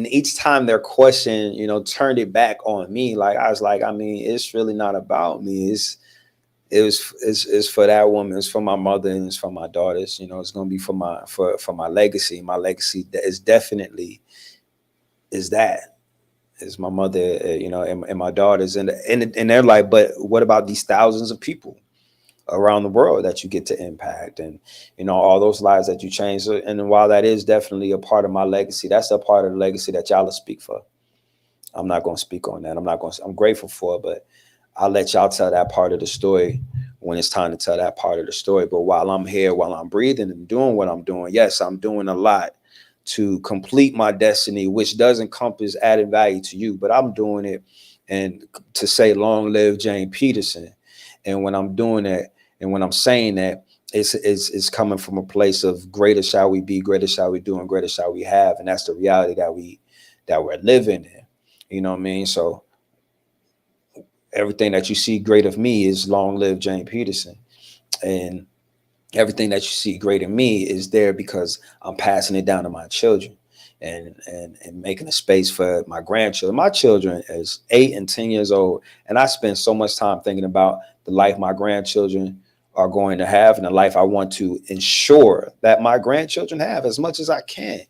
each time their question turned it back on me. Like, I was like, I mean, it's really not about me. It's for that woman, it's for my mother, and it's for my daughters. It's going to be for my legacy. My legacy that is definitely is that is my mother, and my daughters, and they're like, but what about these thousands of people around the world that you get to impact, and all those lives that you change? And while that is definitely a part of my legacy, that's a part of the legacy that y'all will speak for. I'm not going to speak on that. I'm grateful for it, but I'll let y'all tell that part of the story when it's time to tell that part of the story. But while I'm here, while I'm breathing and doing what I'm doing, yes, I'm doing a lot to complete my destiny, which does encompass added value to you, but I'm doing it and to say long live Jane Peterson. And when I'm doing that, and when I'm saying that, It's coming from a place of greater shall we be, greater shall we do, and greater shall we have. And that's the reality that we're living in. You know what I mean? So everything that you see great of me is long live Jane Peterson. And everything that you see great in me is there because I'm passing it down to my children and making a space for my grandchildren. My children is 8 and 10 years old. And I spend so much time thinking about the life my grandchildren are going to have and the life I want to ensure that my grandchildren have as much as I can.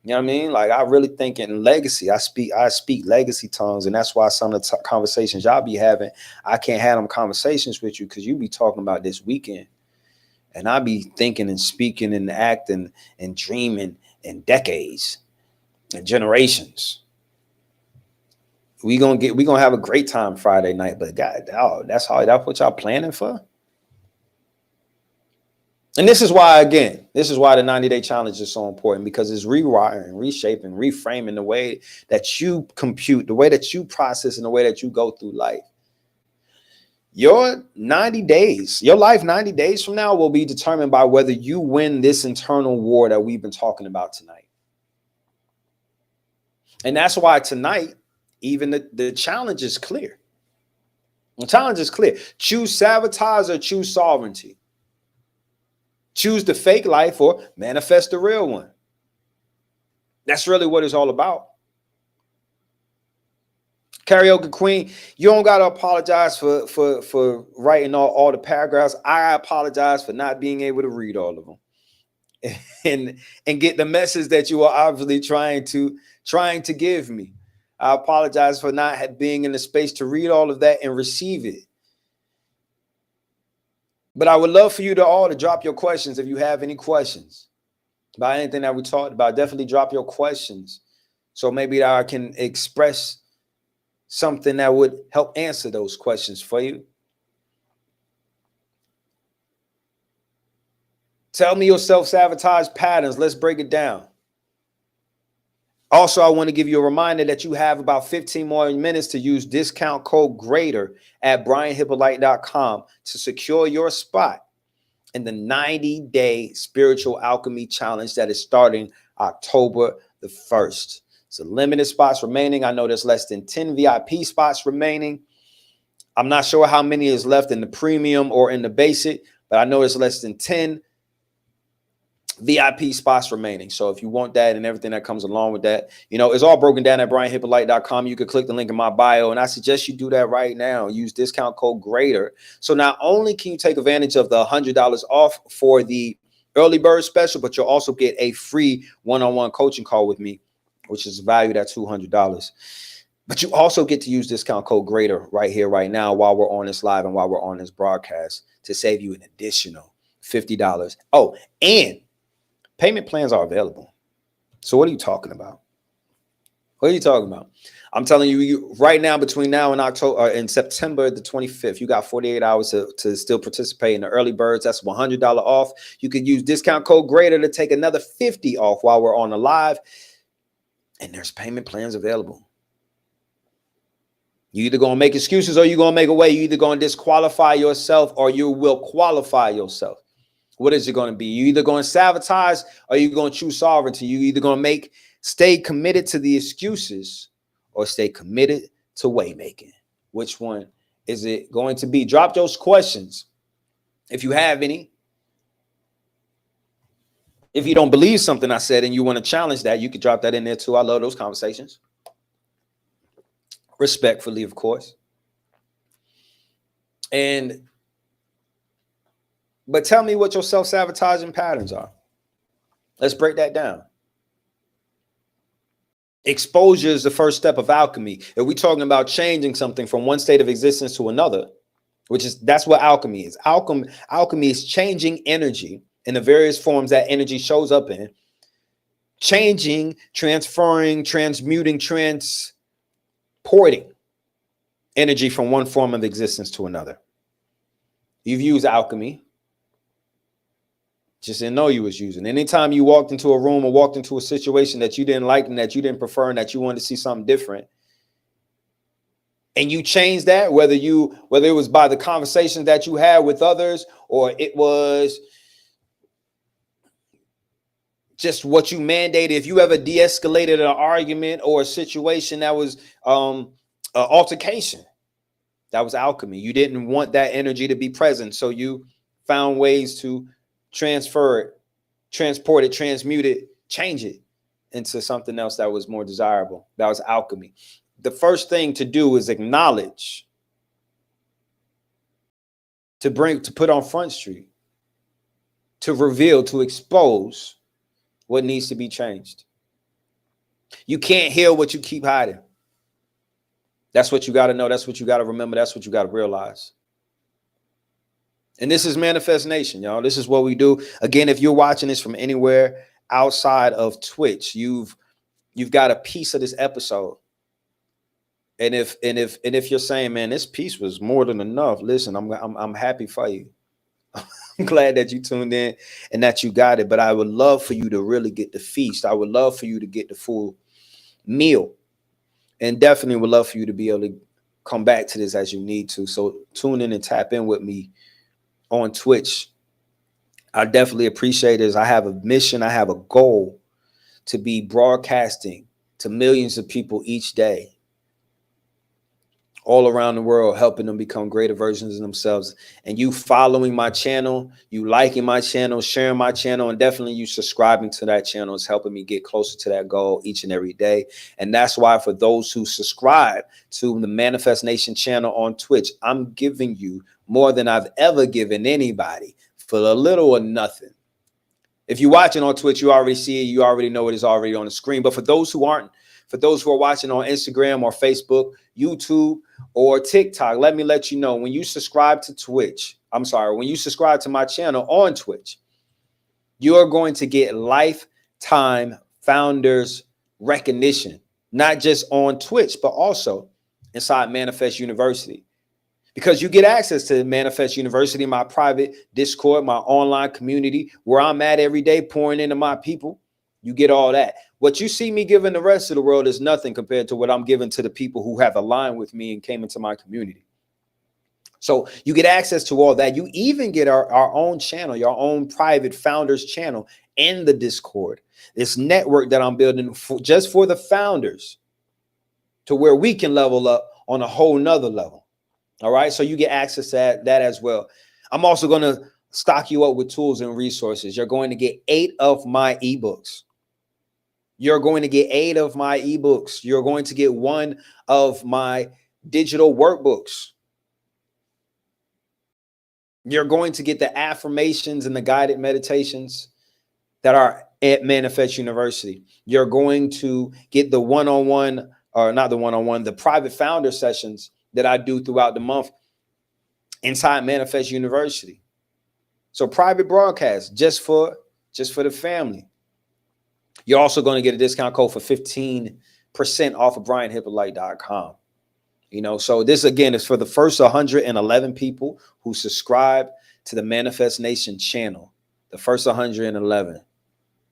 You know what I mean? Like, I really think in legacy. I speak legacy tongues, and that's why some of the conversations y'all be having, I can't have them conversations with you because you be talking about this weekend, and I be thinking and speaking and acting and dreaming in decades and generations. We gonna have a great time Friday night, but God, that's what y'all planning for. And this is why the 90-day challenge is so important, because it's rewiring, reshaping, reframing the way that you compute, the way that you process, and the way that you go through life. Your 90 days, your life 90 days from now will be determined by whether you win this internal war that we've been talking about tonight. And that's why tonight, even the challenge is clear. The challenge is clear. Choose sabotage or choose sovereignty. Choose the fake life or manifest the real one. That's really what it's all about. Karaoke Queen, you don't gotta apologize for writing all the paragraphs. I apologize for not being able to read all of them and get the message that you are obviously trying to give me. I apologize for not being in the space to read all of that and receive it. But I would love for you to drop your questions if you have any questions about anything that we talked about. Definitely drop your questions so maybe I can express something that would help answer those questions for you. Tell me your self-sabotage patterns. Let's break it down. Also, I want to give you a reminder that you have about 15 more minutes to use discount code GREATER at brianhyppolite.com to secure your spot in the 90-day spiritual alchemy challenge that is starting October the 1st. So limited spots remaining. I know there's less than 10 VIP spots remaining. I'm not sure how many is left in the premium or in the basic, but I know there's less than 10 VIP spots remaining. So if you want that and everything that comes along with that, it's all broken down at brianhyppolite.com. You could click the link in my bio, and I suggest you do that right now. Use discount code GREATER. So not only can you take advantage of the $100 off for the early bird special, but you'll also get a free one-on-one coaching call with me, which is valued at $200. But you also get to use discount code GREATER right here, right now, while we're on this live and while we're on this broadcast, to save you an additional $50. Oh, and payment plans are available. So what are you talking about? What are you talking about? I'm telling you right now, between now and October and September the 25th, you got 48 hours to still participate in the early birds. That's $100 off. You could use discount code GREATER to take another $50 off while we're on the live. And there's payment plans available. You either going to make excuses or you're going to make a way. You either going to disqualify yourself or you will qualify yourself. What is it going to be? You either going to sabotage or you're going to choose sovereignty. You either going to stay committed to the excuses or stay committed to way making. Which one is it going to be? Drop those questions if you have any. If you don't believe something I said and you want to challenge that, you can drop that in there too. I love those conversations. Respectfully, of course. But tell me what your self-sabotaging patterns are. Let's break that down. Exposure is the first step of alchemy. If we're talking about changing something from one state of existence to another, that's what alchemy is. Alchemy is changing energy in the various forms that energy shows up in. Changing, transferring, transmuting, transporting energy from one form of existence to another. You've used alchemy. Just didn't know you was using. Anytime you walked into a room or walked into a situation that you didn't like and that you didn't prefer and that you wanted to see something different, and you change that, whether it was by the conversations that you had with others, or it was just what you mandated. If you ever de-escalated an argument or a situation that was an altercation, that was alchemy. You didn't want that energy to be present, so you found ways to transfer it, transport it, transmute it, change it into something else that was more desirable. That was alchemy. The first thing to do is acknowledge, to put on Front Street, to reveal, to expose what needs to be changed. You can't heal what you keep hiding. That's what you got to know. That's what you got to remember. That's what you got to realize. And this is Manifest Nation, y'all. This is what we do. Again, if you're watching this from anywhere outside of Twitch, you've got a piece of this episode. And if you're saying, man, this piece was more than enough, listen, I'm happy for you. I'm glad that you tuned in and that you got it. But I would love for you to really get the feast. I would love for you to get the full meal. And definitely would love for you to be able to come back to this as you need to. So tune in and tap in with me on Twitch. I definitely appreciate it. I have a mission. I have a goal to be broadcasting to millions of people each day, all around the world, helping them become greater versions of themselves. And you following my channel, you liking my channel, sharing my channel, and definitely you subscribing to that channel is helping me get closer to that goal each and every day. And that's why for those who subscribe to the Manifest Nation channel on Twitch, I'm giving you more than I've ever given anybody for a little or nothing. If you're watching on Twitch, you already see it. You already know it is already on the screen. But for those who aren't, for those who are watching on Instagram or Facebook, YouTube, or TikTok, let me let you know, when you subscribe to when you subscribe to my channel on Twitch, you are going to get lifetime founders recognition, not just on Twitch, but also inside Manifest University. Because you get access to Manifest University, my private Discord, my online community, where I'm at every day pouring into my people. You get all that. What you see me giving the rest of the world is nothing compared to what I'm giving to the people who have aligned with me and came into my community. So you get access to all that. You even get our own channel, your own private founders channel in the Discord. This network that I'm building just for the founders, to where we can level up on a whole nother level. All right. So you get access to that as well. I'm also going to stock you up with tools and resources. You're going to get 8 of my eBooks. You're going to get 8 of my eBooks. You're going to get 1 of my digital workbooks. You're going to get the affirmations and the guided meditations that are at Manifest University. You're going to get the one-on-one, or not the one-on-one, the private founder sessions that I do throughout the month inside Manifest University. So private broadcast just for the family. You're also going to get a discount code for 15% off of BrianHyppolite.com. You know, so this again is for the first 111 people who subscribe to the Manifest Nation channel. The first 111.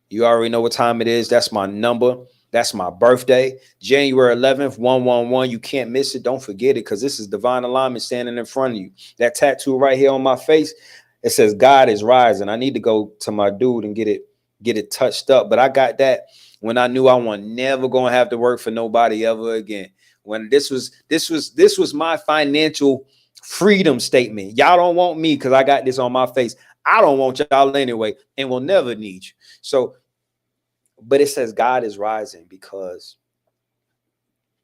You already know what time it is. That's my number. That's my birthday, January 11th, 111. You can't miss it. Don't forget it, because this is divine alignment standing in front of you. That tattoo right here on my face, it says God is rising. I need to go to my dude and get it touched up. But I got that when I knew I was never going to have to work for nobody ever again. When this was my financial freedom statement. Y'all don't want me because I got this on my face. I don't want y'all anyway, and will never need you. So, but it says God is rising, because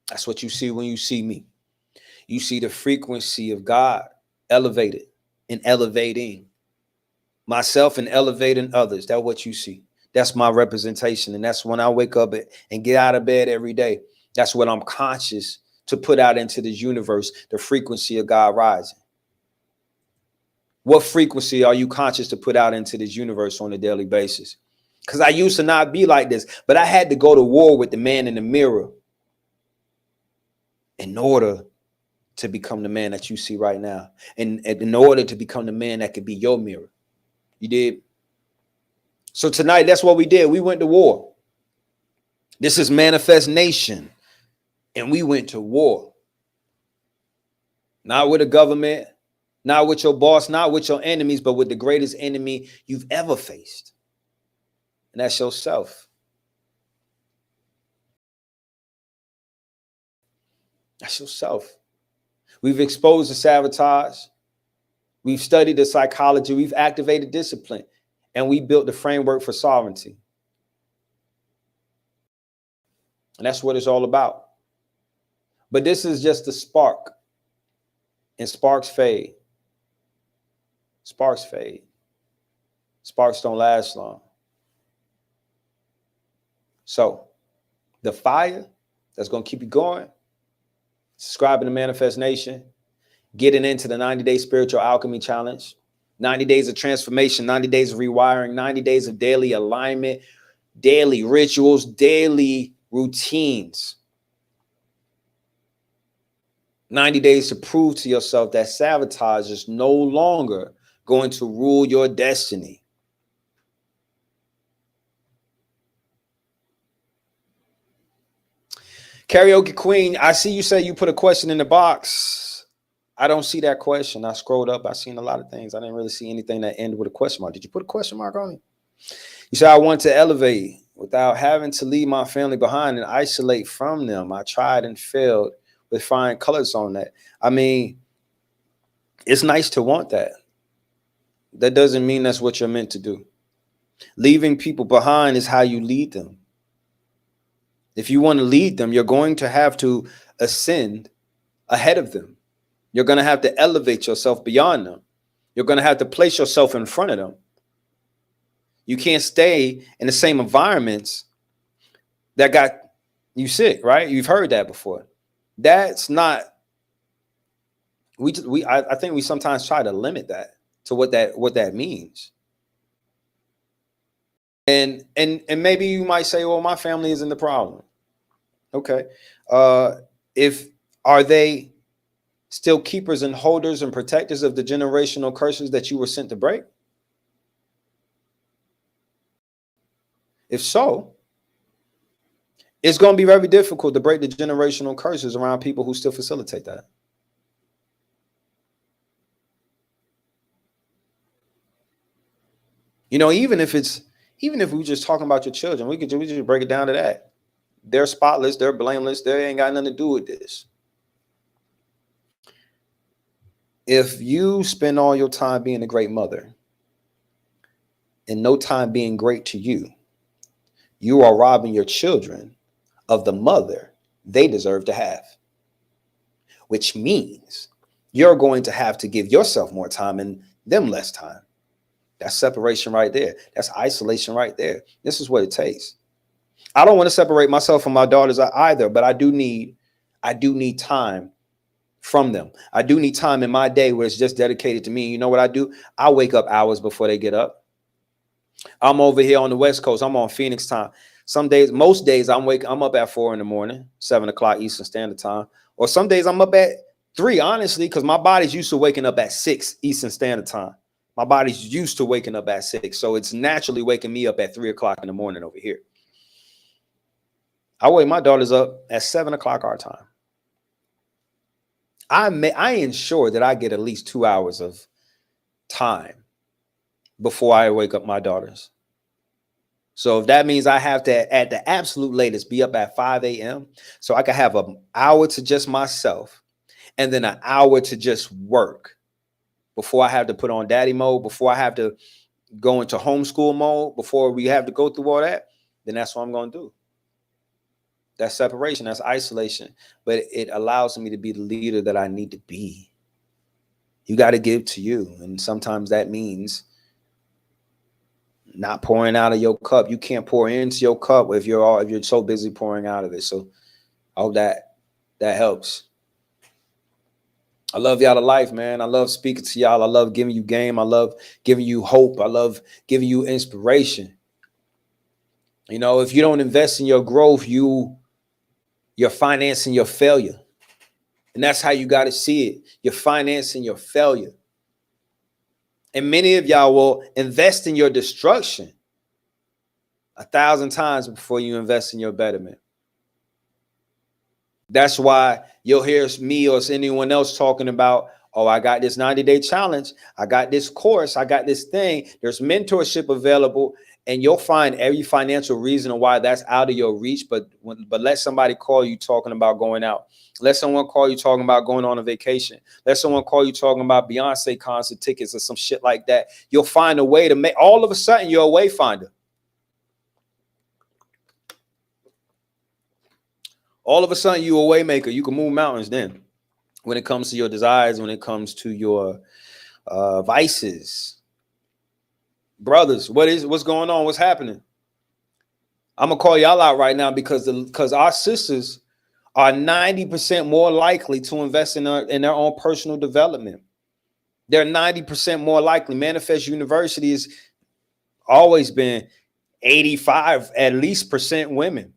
that's what you see when you see me. You see the frequency of God elevated and elevating myself and elevating others. That's what you see. That's my representation. And that's when I wake up and get out of bed every day. That's what I'm conscious to put out into this universe, the frequency of God rising. What frequency are you conscious to put out into this universe on a daily basis? Because I used to not be like this, but I had to go to war with the man in the mirror in order to become the man that you see right now. And in order to become the man that could be your mirror. You did? So tonight, that's what we did. We went to war. This is Manifest Nation. And we went to war. Not with a government, not with your boss, not with your enemies, but with the greatest enemy you've ever faced. And that's yourself. That's yourself. We've exposed the sabotage. We've studied the psychology. We've activated discipline. And we built the framework for sovereignty. And that's what it's all about. But this is just the spark. And sparks fade. Sparks fade. Sparks don't last long. So the fire that's going to keep you going, subscribing to Manifest Nation, getting into the 90-day spiritual alchemy challenge, 90 days of transformation, 90 days of rewiring, 90 days of daily alignment, daily rituals, daily routines. 90 days to prove to yourself that sabotage is no longer going to rule your destiny. Karaoke Queen, I see you say you put a question in the box. I don't see that question. I scrolled up. I seen a lot of things. I didn't really see anything that ended with a question mark. Did you put a question mark on it? You said, I want to elevate without having to leave my family behind and isolate from them. I tried and failed with fine colors on that. I mean, it's nice to want that. That doesn't mean that's what you're meant to do. Leaving people behind is how you lead them. If you want to lead them, you're going to have to ascend ahead of them. You're going to have to elevate yourself beyond them. You're going to have to place yourself in front of them. You can't stay in the same environments that got you sick, right? You've heard that before. That's not, I think we sometimes try to limit that to what that means. And maybe you might say, well, my family isn't the problem. Okay. Are they still keepers and holders and protectors of the generational curses that you were sent to break? If so, it's going to be very difficult to break the generational curses around people who still facilitate that. You know, even if we're just talking about your children, we just break it down to that. They're spotless, they're blameless, they ain't got nothing to do with this. If you spend all your time being a great mother and no time being great to you, you are robbing your children of the mother they deserve to have, which means you're going to have to give yourself more time and them less time. That's separation right there. That's isolation right there. This is what it takes. I don't want to separate myself from my daughters either, but I do need time from them. I do need time in my day where it's just dedicated to me. You know what I do? I wake up hours before they get up. I'm over here on the West Coast. I'm on Phoenix time. Some days, most days I'm up at 4 a.m, 7 o'clock Eastern Standard Time. Or some days I'm up at 3, honestly, because my body's used to waking up at 6 Eastern Standard Time. My body's used to waking up at 6. So it's naturally waking me up at 3 o'clock in the morning over here. I wake my daughters up at 7 o'clock our time. I ensure that I get at least 2 hours of time before I wake up my daughters. So if that means I have to, at the absolute latest, be up at 5 a.m. so I can have an hour to just myself and then an hour to just work before I have to put on daddy mode, before I have to go into homeschool mode, before we have to go through all that, then that's what I'm going to do. That's separation. That's isolation. But it allows me to be the leader that I need to be. You got to give to you. And sometimes that means not pouring out of your cup. You can't pour into your cup if you're so busy pouring out of it. So I hope that helps. I love y'all to life, man. I love speaking to y'all. I love giving you game. I love giving you hope. I love giving you inspiration. You know, if you don't invest in your growth, you're financing your failure. And that's how you got to see it. You're financing your failure. And many of y'all will invest in your destruction 1,000 times before you invest in your betterment. That's why you'll hear me or anyone else talking about, oh, I got this 90-day challenge. I got this course. I got this thing. There's mentorship available. And you'll find every financial reason why that's out of your reach. But let somebody call you talking about going out. Let someone call you talking about going on a vacation. Let someone call you talking about Beyonce concert tickets or some shit like that. You'll find a way to make, all of a sudden you're a wayfinder. All of a sudden you're a way maker. You can move mountains then. When it comes to your desires, when it comes to your vices. Brothers, what's going on? What's happening? I'm gonna call y'all out right now because our sisters are 90% more likely to invest in their own personal development. They're 90% more likely. Manifest University has always been 85 at least percent women.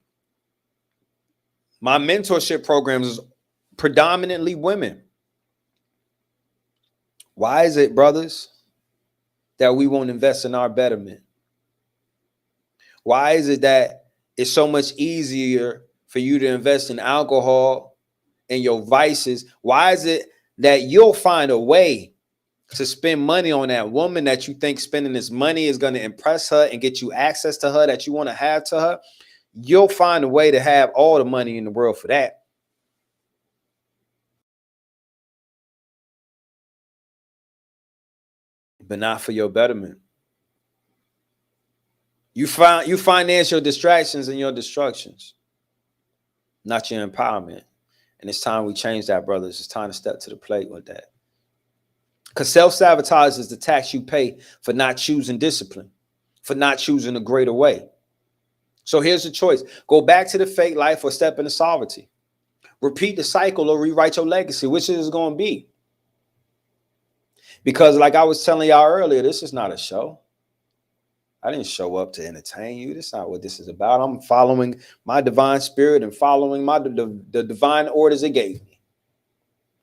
My mentorship programs is predominantly women. Why is it, brothers, that we won't invest in our betterment? Why is it that it's so much easier for you to invest in alcohol and your vices? Why is it that you'll find a way to spend money on that woman that you think spending this money is going to impress her and get you access to her that you want to have to her? You'll find a way to have all the money in the world for that. But not for your betterment. You finance your distractions and your destructions, not your empowerment. And it's time we change that, brothers. It's time to step to the plate with that. Because self-sabotage is the tax you pay for not choosing discipline, for not choosing a greater way. So here's the choice. Go back to the fake life or step into sovereignty. Repeat the cycle or rewrite your legacy. Which is going to be? Because like I was telling y'all earlier, this is not a show. I didn't show up to entertain you. That's not what this is about. I'm following my divine spirit and following the divine orders it gave me.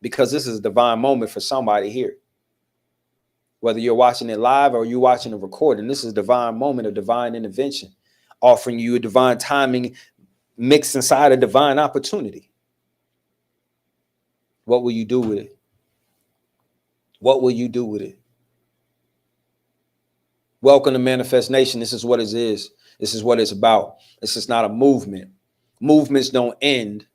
Because this is a divine moment for somebody here. Whether you're watching it live or you're watching a recording, this is a divine moment of divine intervention, offering you a divine timing mixed inside a divine opportunity. What will you do with it? What will you do with it? Welcome to Manifest Nation. This is what it is. This is what it's about. This is not a movement. Movements don't end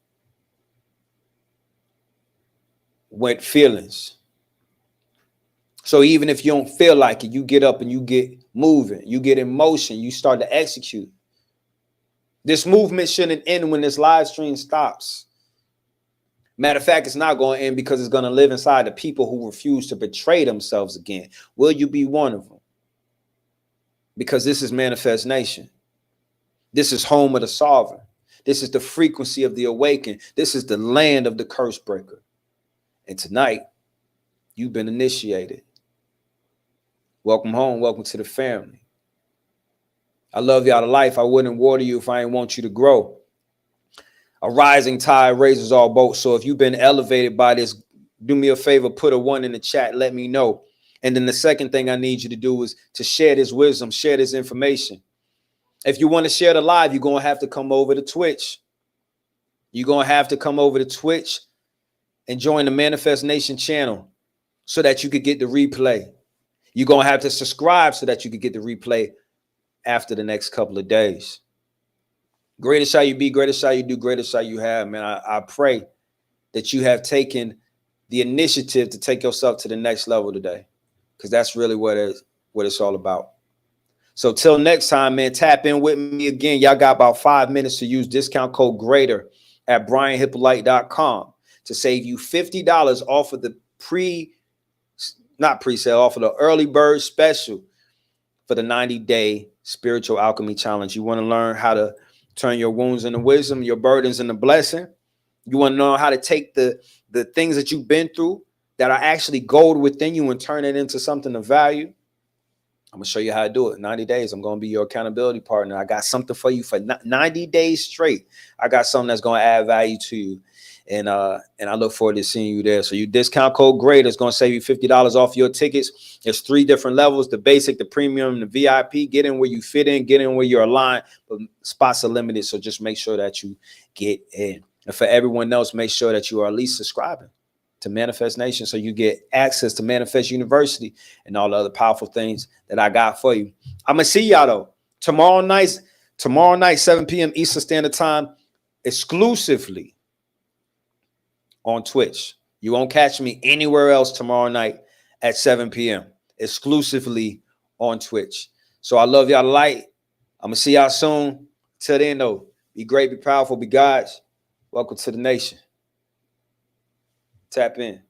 with feelings. So even if you don't feel like it, you get up and you get moving. You get in motion. You start to execute. This movement shouldn't end when this live stream stops. Matter of fact, it's not going to end because it's going to live inside the people who refuse to betray themselves again. Will you be one of them? Because this is Manifest Nation. This is home of the sovereign. This is the frequency of the awakened. This is the land of the curse breaker. And tonight, you've been initiated. Welcome home. Welcome to the family. I love y'all to life. I wouldn't water you if I didn't want you to grow. A rising tide raises all boats. So if you've been elevated by this, do me a favor, put a 1 in the chat. Let me know. And then the second thing I need you to do is to share this wisdom, share this information. If you want to share the live, you're going to have to come over to Twitch. You're going to have to come over to Twitch and join the Manifest Nation channel so that you could get the replay. You're going to have to subscribe so that you could get the replay after the next couple of days. Greatest shall you be, greatest shall you do, greatest shall you have. Man, I pray that you have taken the initiative to take yourself to the next level today, because that's really what it's all about. So till next time, man, tap in with me again. Y'all got about 5 minutes to use discount code GREATER at brianhyppolite.com to save you $50 off of the off of the early bird special for the 90-day spiritual alchemy challenge. You want to learn how to turn your wounds into wisdom, your burdens into blessing. You want to know how to take the things that you've been through that are actually gold within you and turn it into something of value. I'm going to show you how to do it. 90 days. I'm going to be your accountability partner. I got something for you for 90 days straight. I got something that's going to add value to you. And I look forward to seeing you there. So your discount code GREATER is going to save you $50 off your tickets. There's 3 different levels: the basic, the premium, the VIP. Get in where you fit in, get in where you're aligned, but spots are limited. So just make sure that you get in. And for everyone else, make sure that you are at least subscribing to Manifest Nation so you get access to Manifest University and all the other powerful things that I got for you. I'm going to see y'all, though, tomorrow night, 7 p.m. Eastern Standard Time, exclusively on Twitch. You won't catch me anywhere else tomorrow night at 7 p.m. exclusively on Twitch. So I love y'all light. I'm going to see y'all soon. Till then, though, be great, be powerful, be God's. Welcome to the nation. Tap in.